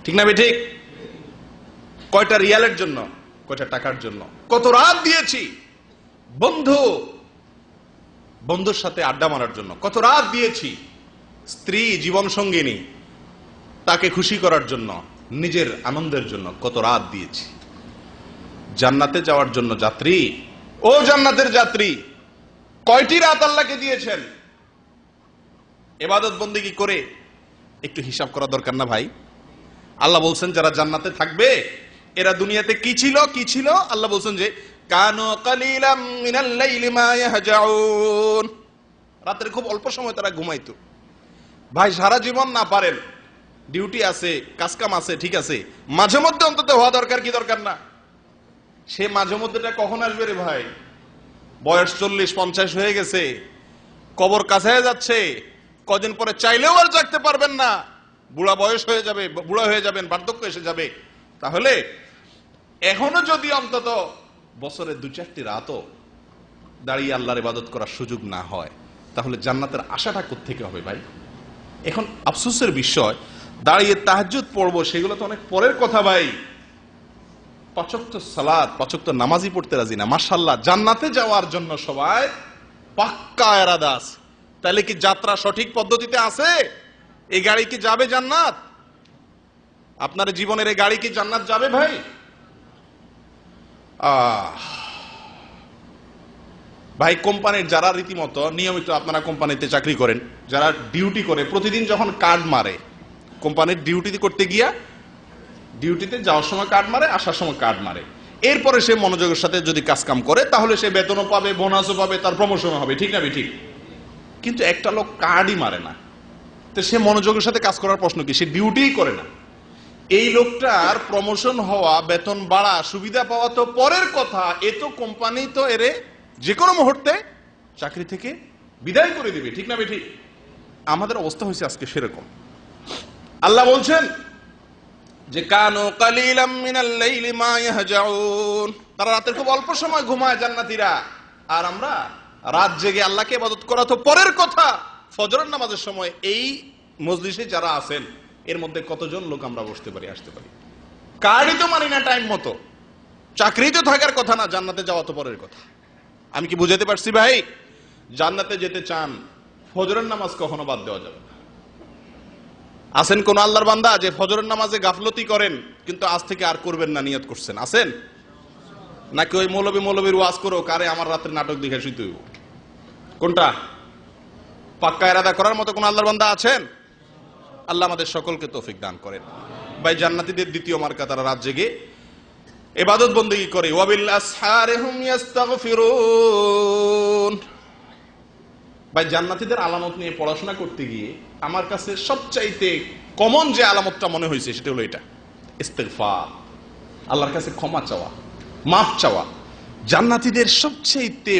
ঠিক না ঠিক? কয়টা রিয়ালের জন্য, কয়টা টাকার জন্য কত রাত দিয়েছি। বন্ধুর সাথে আড্ডা মারার জন্য কত রাত দিয়েছি। স্ত্রী, জীবন সঙ্গিনী, তাকে খুশি করার জন্য, নিজের আনন্দের জন্য কত রাত দিয়েছি। জান্নাতে যাওয়ার জন্য যাত্রী, ও জান্নাতের যাত্রী, কয়টি রাত আল্লাহকে দিয়েছেন? ইবাদত বন্দেগী করে একটু হিসাব করা দরকার না ভাই? আল্লাহ বলছেন যারা জান্নাতে থাকবে এরা দুনিয়াতে কি ছিল? আল্লাহ বলছেন যে কানু কালিলাম মিনাল লাইলি মা ইয়াহজাউন, রাতের খুব অল্প সময় তারা ঘুমাইতো। ভাই, সারা জীবন না পারেন, ডিউটি আছে, কাজকাম আছে, ঠিক আছে, মাঝে মধ্যে অন্তত হওয়া দরকার কি দরকার না? সে মাঝে মধ্যেটা কখন আসবে রে ভাই? বয়স 40-50 হয়ে গেছে, কবর কাছে যাচ্ছে, কদিন পরে চাইলেও আর জাগতে পারবেন না, বুড়া বয়স হয়ে যাবে, বুড়া হয়ে যাবেন, বার্ধক্য এসে যাবে। তাহলে এখনো যদি অন্তত বছরে 2-4টি রাতও দাঁড়িয়ে আল্লাহর ইবাদত করার সুযোগ না হয়, তাহলে জান্নাতের আশাটা কোত্থেকে হবে ভাই? এখন আফসোসের বিষয়, দাঁড়িয়ে তাহাজ্জুদ পড়বো সেগুলো তো অনেক পরের কথা ভাই। 5 ওয়াক্ত সালাত, 5 ওয়াক্ত নামাজই পড়তে রাজি না। মাশাআল্লাহ, জান্নাতে যাওয়ার জন্য সবাই পাক্কা ইরাদা আছে। তাহলে কি যাত্রা সঠিক পদ্ধতিতে আছে? এই গাড়ি কি যাবে জান্নাত? আপনার জীবনের এই গাড়ি কি জান্নাত যাবে ভাই? ভাই, কোম্পানির যারা রীতিমতো নিয়মিত, আপনারা কোম্পানিতে চাকরি করেন, যারা ডিউটি করে প্রতিদিন যখন কার্ড মারে, কোম্পানির ডিউটি করতে গিয়া ডিউটিতে যাওয়ার সময় কার্ড মারে, আসার সময় কার্ড মারে, এরপরে সে মনোযোগের সাথে যদি কাজ কাম করে তাহলে সে বেতনও পাবে, বোনাসও পাবে, তার প্রমোশনও হবে, ঠিক না ঠিক? কিন্তু একটা লোক কার্ডই মারে না, তো সে মনোযোগের সাথে কাজ করার প্রশ্ন কি? সে ডিউটিই করে না। এই লোকটার প্রমোশন হওয়া, বেতন বাড়া, সুবিধা পাওয়া তো পরের কথা, এ তো কোম্পানি তো এরে যে কোনো মুহূর্তে চাকরি থেকে বিদায় করে দিবে, ঠিক না ঠিক? আমাদের অবস্থা হয়েছে আজকে সেরকম। আল্লাহ বলছেন যে কানু কালিলাম মিনাল লাইলি মা ইয়াহজাউন, তারা রাতের খুব অল্প সময় ঘুমায় জান্নাতীরা, আর আমরা রাত জেগে আল্লাহকে ইবাদত করা তো পরের কথা। ফজরের নামাজের সময় এই মজলিসে যারা আছেন এর মধ্যে কতজন লোক আমরা বসতে পারি, আসতে পারি? কার্ডই তো মানি না টাইম মতো, চাকরি তো থাকার কথা না, জান্নাতে যাওয়া তো পরের কথা। আমি কি বুঝাতে পারছি ভাই? জান্নাতে যেতে চান, ফজরের নামাজ কখনো বাদ দেওয়া যাবে না। আছেন কোন আল্লাহর বান্দা যে ফজরের নামাজে গাফলতি করেন কিন্তু আজ থেকে আর করবেন না নিয়ত করছেন? আছেন নাকি ওই মৌলবীর ওয়াজ করো কারে আমার রাতের নাটক দেখে শুইতে হইব? কোনটা? পাক্কা ইরাদা করার মতো কোন আল্লাহর বান্দা আছেন? আল্লাহ আমাদের সকলকে তৌফিক দান করেন। ভাই, জান্নাতীদের দ্বিতীয় মার্কা, তারা রাত জেগে ইবাদত বন্দেগী করে। ওয়াবিল আসহারি হুম ইস্তাগফিরুন। ভাই, জান্নাতীদের আলামত নিয়ে পড়াশোনা করতে গিয়ে আমার কাছে সবচাইতে কমন যে আলামতটা মনে হয়েছে সেটা হলো এটা, ইস্তিগফার, আল্লাহর কাছে ক্ষমা চাওয়া, মাফ চাওয়া। জান্নাতীদের সবচাইতে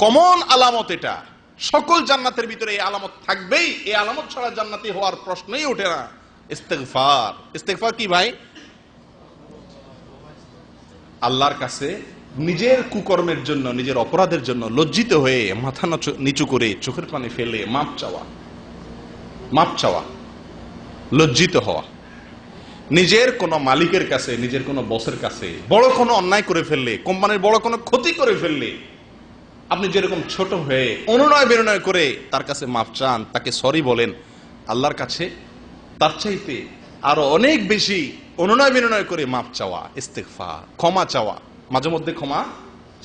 কমন আলামত এটা। সকল জান্নাতের ভিতরে এই আলামত থাকবেই, এই আলামত ছাড়া জান্নাতি হওয়ার প্রশ্নই ওঠে না। ইস্তিগফার। ইস্তিগফার কি ভাই? আল্লাহর কাছে নিজের কুকর্মের জন্য, নিজের অপরাধের জন্য লজ্জিত হয়ে মাথা নিচু করে চোখের পানি ফেলে মাপ চাওয়া, মাপ চাওয়া, লজ্জিত হওয়া। নিজের কোন মালিকের কাছে, নিজের কোন বসের কাছে বড় কোনো অন্যায় করে ফেললে, কোম্পানির বড় কোনো ক্ষতি করে ফেললে আপনি যেরকম ছোট হয়ে অনুনয় বিনয় করে তার কাছে মাপ চান, তাকে সরি বলেন, আল্লাহর কাছে তার চাইতে আরো অনেক বেশি অনুনয় বিনয় করে মাপ চাওয়া, ইস্তিগফার, ক্ষমা চাওয়া। মাঝে মধ্যে ক্ষমা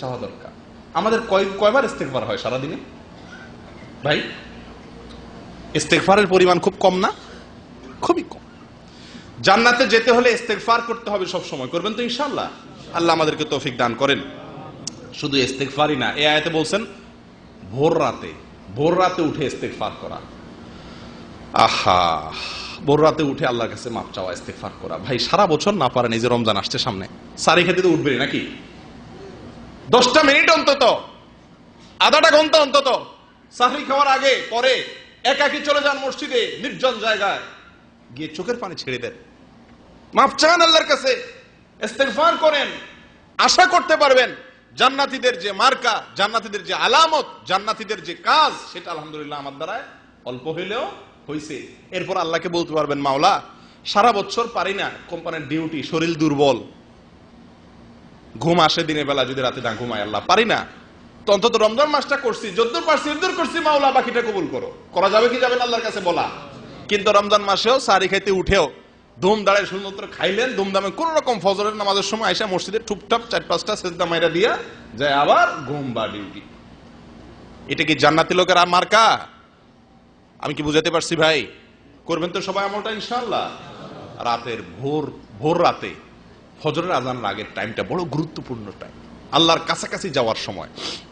চাওয়া দরকার। আমাদের কয়বার ইস্তিগফার হয় সারাদিনে ভাই? ইস্তিগফারের পরিমাণ খুব কম না? খুবই কম। জান্নাতে যেতে হলে ইস্তিগফার করতে হবে সব সময়। করবেন তো ইনশাআল্লাহ? আল্লাহ আমাদেরকে তৌফিক দান করেন। শুধু ইস্তিগফারই না, এই আয়াতে বলছেন ভোর রাতে উঠে ইস্তিগফার করা। আহা, ভোর রাতে উঠে আল্লাহর কাছে মাপ চাওয়া, ইস্তিগফার করা। ভাই, সারা বছর না পারেন, এই যে রমজান আসছে সামনে, সারি খেতে তো উঠবেন নাকি? 10টা মিনিট অন্তত, আধাটা ঘন্টা অন্তত সাহরি খাওয়ার আগে পরে একাকি চলে যান মসজিদে, নির্জন জায়গায় গিয়ে চোখের পানি ছেড়ে দেন, মাপ চান আল্লাহর কাছে, ইস্তিগফার করেন। আশা করতে পারবেন জান্নাতীদের যে মার্কা, জান্নাতীদের যে আলামত, জান্নাতীদের যে কাজ, সেটা আলহামদুলিল্লাহ আমার দ্বারা অল্প হইলেও হইছে। এরপর আল্লাহকে বলতে পারবেন, মাওলা সারা বছর পারি না, কোম্পানির ডিউটি, শরীর দুর্বল, ঘুম আসে দিনের বেলা, যদি রাতে না ঘুমাই আল্লাহ পারি না, তো অন্তত রমজান মাসটা করছি, যদ্দূর পারছি এদ্দূর করছি, মাওলা বাকিটা কবুল করো। করা যাবে কি যাবে না আল্লাহর কাছে বলা? কিন্তু রমজান মাসেও সারি খাইতে উঠেও ধুম দাঁড়ায় শুধুমাত্র খাইলেন, ধুমধামে কোন রকম ফজরের নামাজের সময় আইসা মসজিদে টুপটাপ 4-5টা সেজদা মাইরা দিয়া যায়, আবার ঘুম বা ডিউটি। এটা কি জান্নাতি লোকের মার্কা? আমি কি বুঝাতে পারছি ভাই? করবেন তো সবাই আমলটা ইনশাআল্লাহ। রাতের ভোর রাতে ফজরের আজানের আগের টাইমটা বড় গুরুত্বপূর্ণ টাইম, আল্লাহর কাছাকাছি যাওয়ার সময়।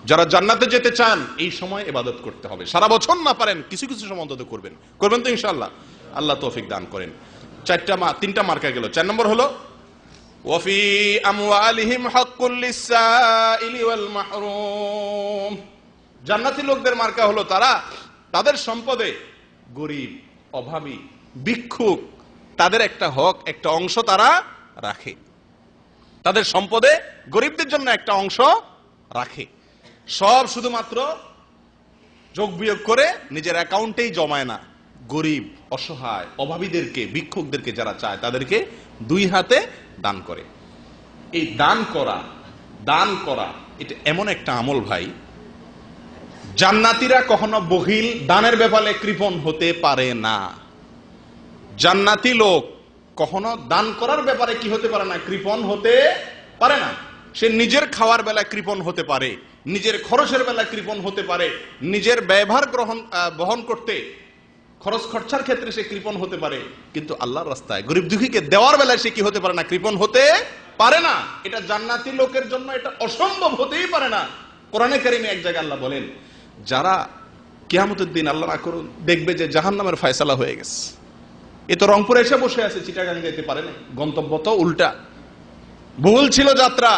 যারা জান্নাতে যেতে চান এই সময় ইবাদত করতে হবে। সারা বছর না পারেন, কিছু কিছু সময় অন্তত করবেন। করবেন তো ইনশাআল্লাহ? আল্লাহ তৌফিক দান করেন। তিনটা মার্কা গেল। 4 নম্বর হলো ওয়াফি আমওয়ালিহিম হাক্কুল লিসসাইলি ওয়াল মাহরুম। জান্নাতি লোকদের মার্কা হলো তারা তাদের সম্পদে গরিব, অভাবী, ভিক্ষুক তাদের একটা হক, একটা অংশ তারা রাখে। তাদের সম্পদে গরিবদের জন্য একটা অংশ রাখে। সব শুধুমাত্র যোগ বিয়োগ করে নিজের অ্যাকাউন্টেই জমায় না, গরিব, অসহায়, অভাবীদেরকে, ভিক্ষুকদেরকে যারা চায় তাদেরকে 2 হাতে দান করে। এই দান করা এটা এমন একটা আমল ভাই, জান্নাতীরা কখনো বখিল, দানের ব্যাপারে কৃপণ হতে পারে না। জান্নাতি লোক কখনো দান করার ব্যাপারে কি হতে পারে না? কৃপণ হতে পারে না। সে নিজের খাওয়ার বেলায় কৃপণ হতে পারে, নিজের খরচের বেলায় কৃপণ হতে পারে, নিজের ব্যয়ভার বহন করতে খরচ খরচার ক্ষেত্রে সে কৃপণ হতে পারে, কিন্তু আল্লাহর রাস্তায় গরিব দুঃখীকে দেওয়ার বেলায় সে কি হতে পারে না? কৃপণ হতে পারে না। এটা জান্নাতি লোকের জন্য এটা অসম্ভব হতেই পারে না। কোরআনে কারিমে এক জায়গায় আল্লাহ বলেন, যারা কিয়ামতের দিন আল্লাহ না করুন দেখবে যে জাহান্নামের ফয়সালা হয়ে গেছে, এ তো রংপুরে এসে বসে আছে, চিটাগাং যেতে পারে না, গন্তব্য তো উল্টা, ভুল ছিল যাত্রা।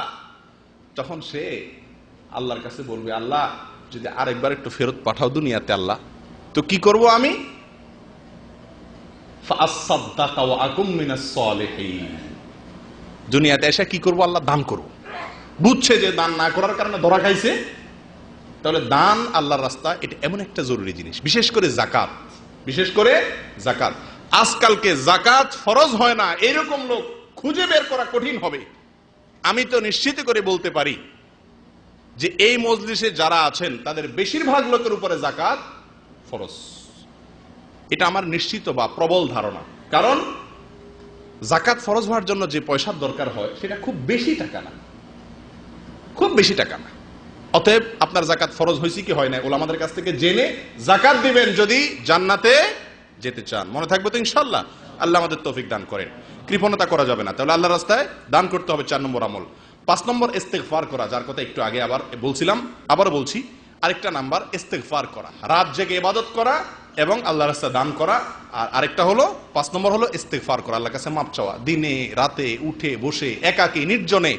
তখন সে আল্লাহর কাছে বলবে, আল্লাহ যদি আরেকবার একটু ফেরত পাঠাও দুনিয়াতে আল্লাহ, তো কি করব আমি? ফাআসাদদাকা ওয়া আকুম মিনাস সালিহিন। দুনিয়াতে এসে কি করব? আল্লাহ দান করব। বুঝছে যে দান না করার কারণে ধরা খাইছে। তাহলে দান আল্লাহর রাস্তা এটা এমন একটা জরুরি জিনিস, বিশেষ করে যাকাত। আজকালকে যাকাত ফরজ হয় না এরকম লোক খুঁজে বের করা কঠিন হবে। আমি তো নিশ্চিত করে বলতে পারি যে এই মজলিসে যারা আছেন তাদের বেশিরভাগ লোকের উপরে যাকাত ফরজ। এটা আমার নিশ্চিত বা প্রবল ধারণা। কারণ যাকাত ফরজ হওয়ার জন্য যে পয়সার দরকার হয় সেটা খুব বেশি টাকা না, অতএব আপনার যাকাত ফরজ হয়েছে কি হয় না ওলামাদের কাছ থেকে জেনে যাকাত দিবেন যদি জান্নাতে যেতে চান। মনে থাকবে তো ইনশাআল্লাহ? আল্লাহ আমাদের তৌফিক দান করেন। কৃপণতা করা যাবে না, তাহলে আল্লাহর রাস্তায় দান করতে হবে। 4 নম্বর আমল। 5 নম্বর ইস্তেগফার করা, যার কথা একটু আগে আবার বলছিলাম, আবার বলছি। আরেকটা নাম্বার ইস্তেগফার করা, রাত জেগে ইবাদত করা এবং আল্লাহর রাস্তায় দান করা। আর আরেকটা হলো 5 নম্বর হলো ইস্তেগফার করা, আল্লাহর কাছে মাপ চাওয়া, দিনে রাতে উঠে বসে একাকী নির্জনে।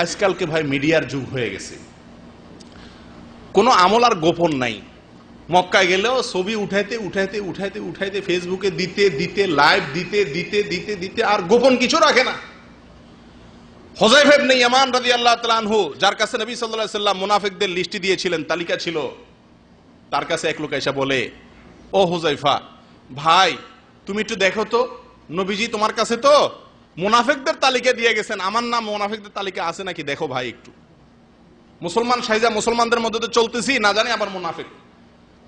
আজকালকে ভাই মিডিয়ার যুগ হয়ে গেছে, কোনো আমল আর গোপন নাই। মক্কায় গেলেও ছবি উঠাইতে ফেসবুকে দিতে লাইভ দিতে আর গোপন কিছু রাখে না। হুযায়ফা ইবনে ইয়ামান রাদিয়াল্লাহু তাআলা আনহু, যার কাছে নবী সাল্লাল্লাহু আলাইহি ওয়াসাল্লাম মুনাফিকদের লিস্টি দিয়েছিলেন, তালিকা ছিল, তার কাছে এক লোক এসে বলে, ও হুযায়ফা ভাই তুমি একটু দেখো তো, নবীজি তোমার কাছে তো মুনাফিকদের তালিকা দিয়ে গেছেন, আমার নাম মুনাফিকদের তালিকা আছে নাকি দেখো ভাই একটু। মুসলমান সাইজা মুসলমানদের মধ্যে তো চলতেছি, না জানি আবার মুনাফিক।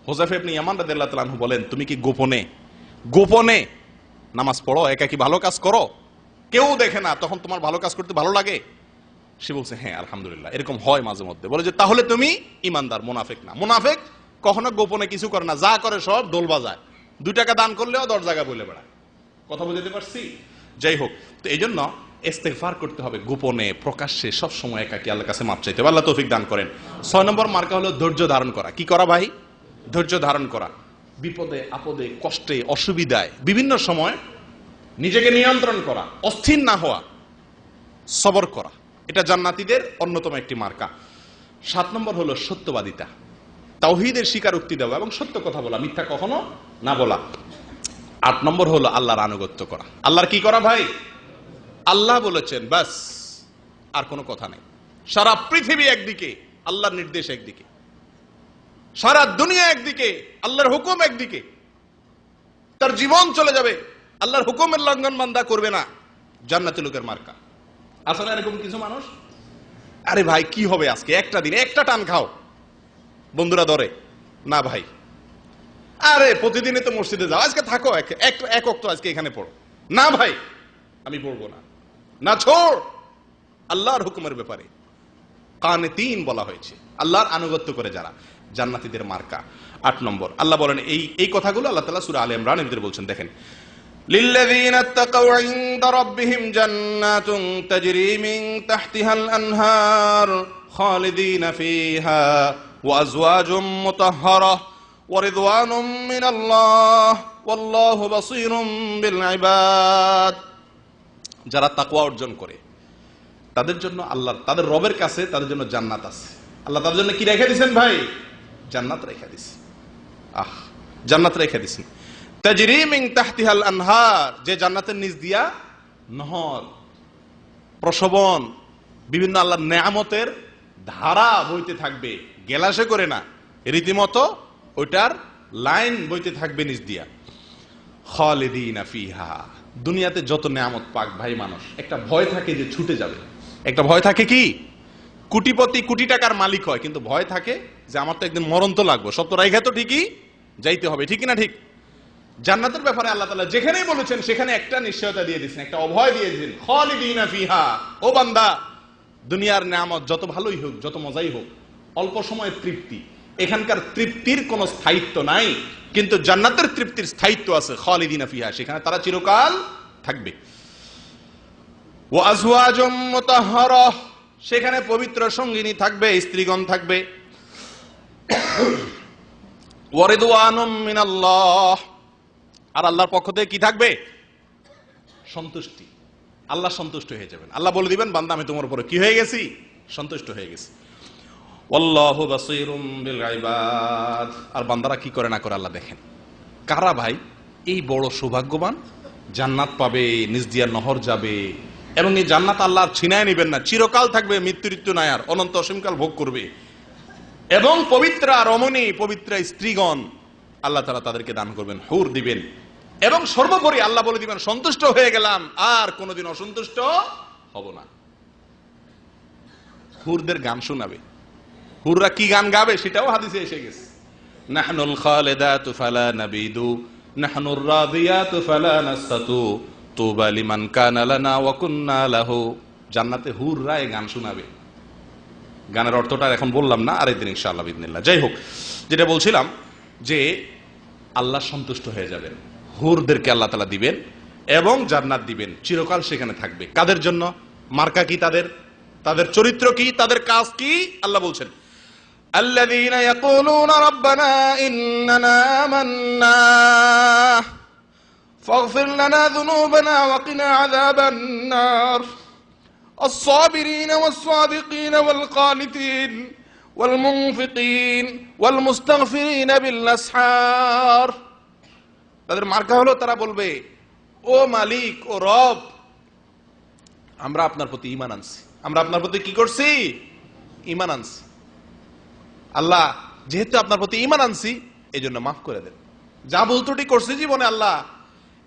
হুযায়ফা ইবনে ইয়ামান রাদিয়াল্লাহু তাআলা আনহু বলেন, তুমি কি গোপনে নামাজ পড়ো, একাকী ভালো কাজ করো, কেউ দেখে না, তখন তোমার ভালো কাজ করতে ভালো লাগে? সে বলছে হ্যাঁ আলহামদুলিল্লাহ, এরকম হয় মাঝে মধ্যে। বলে যে তাহলে তুমি ইমানদার, মুনাফিক না। মুনাফিক কখনো গোপনে কিছু করে না, যা করে সব দোল বাজায়, 2 টাকা দান করলেও 10 জায়গা বলে বেড়ায়। কথা বুঝতে পারছি? যাই হোক, তো এই জন্য ইস্তেগফার করতে হবে গোপনে, প্রকাশ্যে, সব সময় একাকী আল্লাহর কাছে মাপ চাইতে হবে। আল্লাহ তৌফিক দান করেন। 6 নম্বর মার্কা হলো ধৈর্য ধারণ করা। কি করা ভাই? ধৈর্য ধারণ করা। বিপদে আপদে কষ্টে অসুবিধায় বিভিন্ন সময় নিজেকে নিয়ন্ত্রণ করা, অস্থির না হওয়া, সবর করা, এটা জান্নাতীদের অন্যতম একটি মার্কা। 7 নম্বর হলো সত্যবাদিতা, তাওহীদের স্বীকারোক্তি দেওয়া এবং সত্য কথা বলা, মিথ্যা কখনো না বলা। 8 নম্বর হলো আল্লাহর আনুগত্য করা। আল্লাহর কি করা ভাই? আল্লাহ বলেছেন বাস, আর কোনো কথা নেই। সারা পৃথিবী একদিকে, আল্লাহর নির্দেশ একদিকে, সারা দুনিয়া একদিকে, আল্লাহর হুকুম একদিকে, তার জীবন চলে যাবে, আল্লাহর হুকুমের লঙ্ঘন বান্দা করবে না। জান্নাতি লোকের মার্কা। আসলে এরকম কিছু মানুষ, আরে ভাই কি হবে আজকে একটা দিন একটা টান খাও, বন্ধুরা ধরে না ভাই, আরে প্রতিদিনই তো মসজিদে যাও, আজকে থাকো এক ওয়াক্ত আজকে এখানে পড়ো না ভাই, আমি পড়বো না ছোড়। আল্লাহর হুকুমের ব্যাপারে কানিতিন বলা হয়েছে, আল্লাহর আনুগত্য করে যারা, জান্নাতীদের মার্কা। 8 নম্বর আল্লাহ বলেন এই কথাগুলো আল্লাহ তাআলা সূরা আলে ইমরানের ভিতরে বলছেন, দেখেন, লিল্লাযীনা তাকাউ ইনদা রাব্বিহিম জান্নাতুন তাজরি মিন তাহতিহাল আনহার খালিদিনা ফিহা ওয়া আজওয়াজুম মুতাহহারা ওয়া রিদওয়ানুম মিনাল্লাহ ওয়াল্লাহু বাসীরুম বিল ইবাদ। যারা তাকওয়া অর্জন করে তাদের জন্য আল্লাহ, তাদের রবের কাছে তাদের জন্য জান্নাত আছে। আল্লাহ তাদের জন্য কি রেখে দিয়েছেন ভাই? জান্নাত রেখে দিয়েছেন। জান্নাত রেখে দিয়েছেন। তাজরি মিন তাহতিহাল আনহার, যে জান্নাতের নিচ দিয়া নহর, প্রসবন, বিভিন্ন আল্লাহর নেয়ামতের ধারা বইতে থাকবে, গেলাসে করে না, রীতিমতো ওইটার লাইন বইতে থাকবে নিচ দিয়া। খালিদিনা ফিহা, দুনিয়াতে যত নেয়ামত পাক ভাই মানুষ, একটা ভয় থাকে যে ছুটে যাবে, একটা ভয় থাকে কি কোটিপতি কোটি টাকার মালিক হয়, কিন্তু ভয় থাকে যে আমার তো একদিন মরণ তো লাগবে, সত্য রাইখা তো ঠিকই যাইতে হবে, ঠিক না ঠিক? জান্নাতের ব্যাপারে আল্লাহ তাআলা যেখানেই বলেছেন সেখানে একটা নিশ্চয়তা দিয়ে দিয়েছেন, একটা অভয় দিয়ে দিয়েছেন, খালিদিনা ফিহা। ও বান্দা, দুনিয়ার নেয়ামত যত ভালোই হোক, যত মজাই হোক, অল্প সময়ের তৃপ্তি, এখানকার তৃপ্তির কোনো স্থায়িত্ব নাই, কিন্তু জান্নাতের তৃপ্তির স্থায়িত্ব আছে। খালিদিনা ফিহা, সেখানে তারা চিরকাল থাকবে। ওয়া আজওয়াজুম মুতাহহারা, সেখানে পবিত্র সঙ্গিনী থাকবে, স্ত্রীগণ থাকবে। ওয়া রিদওয়ানুম মিনাল্লাহ, আর আল্লাহর পক্ষ থেকে কি থাকবে? সন্তুষ্টি। আল্লাহ সন্তুষ্ট হয়ে যাবেন, আল্লাহ বলে দিবেন বান্দা আমি তোমার উপরে কি হয়ে গেছি? সন্তুষ্ট হয়ে গেছি। আল্লাহু বাসীরুম বিল ইবাদ, আর বান্দারা কি করে না করে আল্লাহ দেখেন। কারা ভাই এই বড় সৌভাগ্যবান? জান্নাত পাবে, নিজ দিয়া নহর যাবে, এবং এই জান্নাত আল্লাহ ছিনায় নিবেন না, চিরকাল থাকবে, মৃত্যু নাই আর, অনন্ত অসীমকাল ভোগ করবে। এবং পবিত্রা রমণী, পবিত্র স্ত্রীগণ আল্লাহ তাআলা তাদেরকে দান করবেন, হুর দিবেন। এবং সর্বোপরি আল্লাহ বলে দিবেন সন্তুষ্ট হয়ে গেলাম, আর কোনোদিন অসন্তুষ্ট হব না। হুরদের গান শোনাবে। হুররা কি গান গাবে সেটাও হাদিসে এসে গেছে। নাহনুল খালিদাতু ফালা নাবিদু, নাহনুর রাদিয়াতু ফালা নাসতাতু, তুবা লিমান কানা লানা ওয়া কুন্না লাহু। জান্নাতে হুররা এই গান শোনাবে। গানের অর্থটা এখন বললাম না, আরেকদিন ইনশাআল্লাহ বিইذنিল্লাহ। যাই হোক, যেটা বলছিলাম যে আল্লাহ সন্তুষ্ট হয়ে যাবেন, হুরদেরকে আল্লাহ তাআলা দিবেন এবং জান্নাত দিবেন, চিরকাল সেখানে থাকবে। কাদের জন্য? মার্কা কি তাদের? তাদের চরিত্র কি? তাদের কাজ কি? আল্লাহ বলছেন আল্লাযীনা ইয়াকুলুনা রাব্বানা ইন্নানা আমান্না ফাগফির লানা যুনুবানা ওয়া কিনা আযাবান নার الصابرين والصادقين والقانتين والمنفقين والمستغفرين بالأسحار। তাদের মার্কা হলো তারা বলবে ও মালিক, ও রব, আমরা আপনার প্রতি ঈমান আনছি, আমরা আপনার প্রতি কি করছি? ঈমান আনছি। আল্লাহ যেহেতু আপনার প্রতি ঈমান আনছি এই জন্য মাফ করে দেন, যা ভুল ত্রুটি করছি জীবনে আল্লাহ,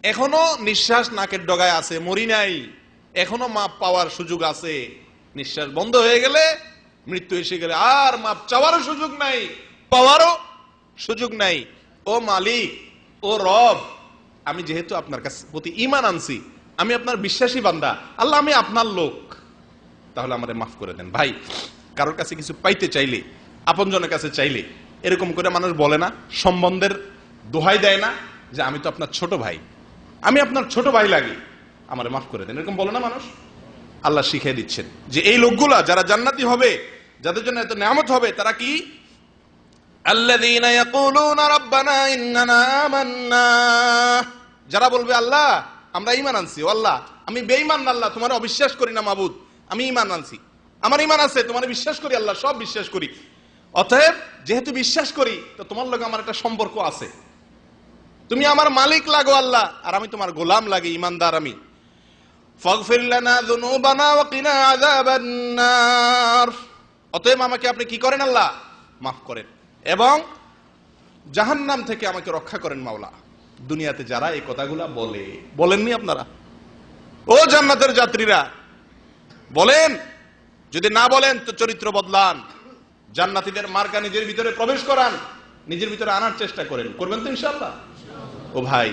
এখনো নিঃশ্বাস নাকের ডগায় আছে, মরি নাই, এখনো মাপ পাওয়ার সুযোগ আছে। নিঃশ্বাস বন্ধ হয়ে গেলে, মৃত্যু এসে গেলে আর মাপ চাওয়ারও সুযোগ নাই, পাওয়ারও সুযোগ নাই। ও মালিক, ও রব, আমি যেহেতু আপনার কাছে প্রতি ঈমান আনছি, আমি আপনার বিশ্বাসী বান্দা, আল্লাহ আমি আপনার লোক, তাহলে আমাদের মাফ করে দেন। ভাই, কারোর কাছে কিছু পাইতে চাইলে, আপনজনের কাছে চাইলে এরকম করে মানুষ বলে না, সম্বন্ধের দোহাই দেয় না যে আমি তো আপনার ছোট ভাই, আমি আপনার ছোট ভাই লাগি, আমারে মাফ করে দেন, এরকম বলে না মানুষ? আল্লাহ শিখিয়ে দিচ্ছেন যে এই লোকগুলা যারা জান্নাতি হবে, যাদের জন্য এত নিয়ামত হবে, তারা কি? আল্লাযীনা ইয়াকুলুনা রাব্বানা ইন্নানা আমান্না, যারা বলবে আল্লাহ আমরা ঈমান আনছি, ও আল্লাহ আমি বেঈমান না, আল্লাহ তোমার অবিশ্বাস করি না মাবুদ, আমি ঈমান আনছি, আমার ঈমান আছে, তোমার বিশ্বাস করি আল্লাহ, সব বিশ্বাস করি, অতএব যেহেতু বিশ্বাস করি তো তোমার লগে আমার একটা সম্পর্ক আছে, তুমি আমার মালিক লাগো আল্লাহ, আর আমি তোমার গোলাম লাগি, ঈমানদার আমি। ফাগফির লানা যুনুবানা ওয়া কিনা আযাবান নার, অতএব আমাকে আপনি কি করেন আল্লাহ? মাফ করেন, এবং জাহান্নাম থেকে আমাকে রক্ষা করেন মাওলা। দুনিয়াতে যারা এই কথাগুলা বলে, বলেননি আপনারা? ও জান্নাতের যাত্রীরা বলেন, যদি না বলেন তো চরিত্র বদলান, জান্নাতীদের মার্কা নিজের ভিতরে প্রবেশ করান, নিজের ভিতরে আনার চেষ্টা করেন, করবেন তো ইনশাআল্লাহ? ও ভাই,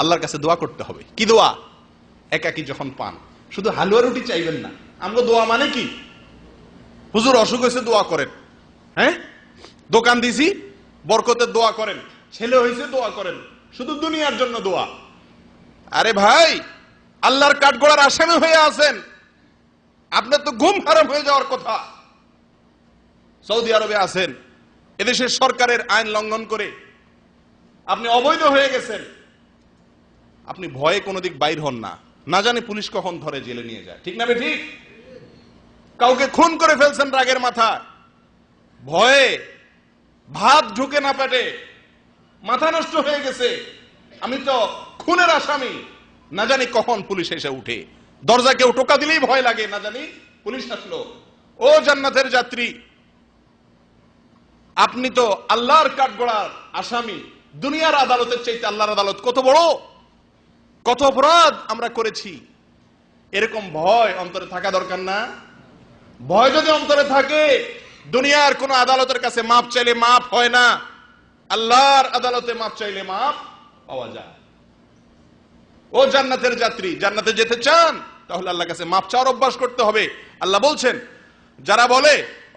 আল্লাহর কাছে দোয়া করতে হবে। কি দোয়া? একাকি যখন পান, শুধু হালুয়া রুটি চাইবেন না। আমরা দোয়া মানে কি? হুজুর অসুখ হয়েছে দোয়া করেন, হ্যাঁ, দোকান দিছি বরকতের দোয়া করেন, ছেলে হয়েছে দোয়া করেন, শুধু দুনিয়ার জন্য দোয়া। আরে ভাই, আল্লাহর কাঠগড়ার আসামি হয়ে আছেন, আপনার তো ঘুম হারাম হয়ে যাওয়ার কথা। সৌদি আরবে আছেন, এদেশের সরকারের আইন লঙ্ঘন করে আপনি অবৈধ হয়ে গেছেন, আপনি ভয়ে কোনো দিক বাইর হন না, না জানি পুলিশ কখন ধরে জেলে নিয়ে যায়, ঠিক না বে ঠিক? কাউকে খুন করে ফেলছেন রাগের মাথা, ভয়ে ভাত ঢুকে না পেটে, মাথা নষ্ট হয়ে গেছে, আমি তো খুনের আসামি, না জানি কখন পুলিশ এসে উঠে, দরজা কেউ টোকা দিলেই ভয় লাগে, না জানি পুলিশ আসলো। ও জান্নাতের যাত্রী, আপনি তো আল্লাহর কাঠগড়ার আসামি। দুনিয়ার আদালতের চাইতে আল্লাহর আদালত কত বড়, কত অপরাধ আমরা করেছি। এরকম ভয় অন্তরে থাকা দরকার না? ভয় যদি অন্তরে থাকে, দুনিয়ার কোন আদালতের কাছে মাপ চাইলে মাপ হয় না, আল্লাহর আদালতে মাপ চাইলে মাপ পাওয়া যায়। ও জান্নাতের যাত্রী, জান্নাতে যেতে চান তাহলে আল্লাহর কাছে মাপ চাওয়ার অভ্যাস করতে হবে। আল্লাহ বলছেন, যারা বলে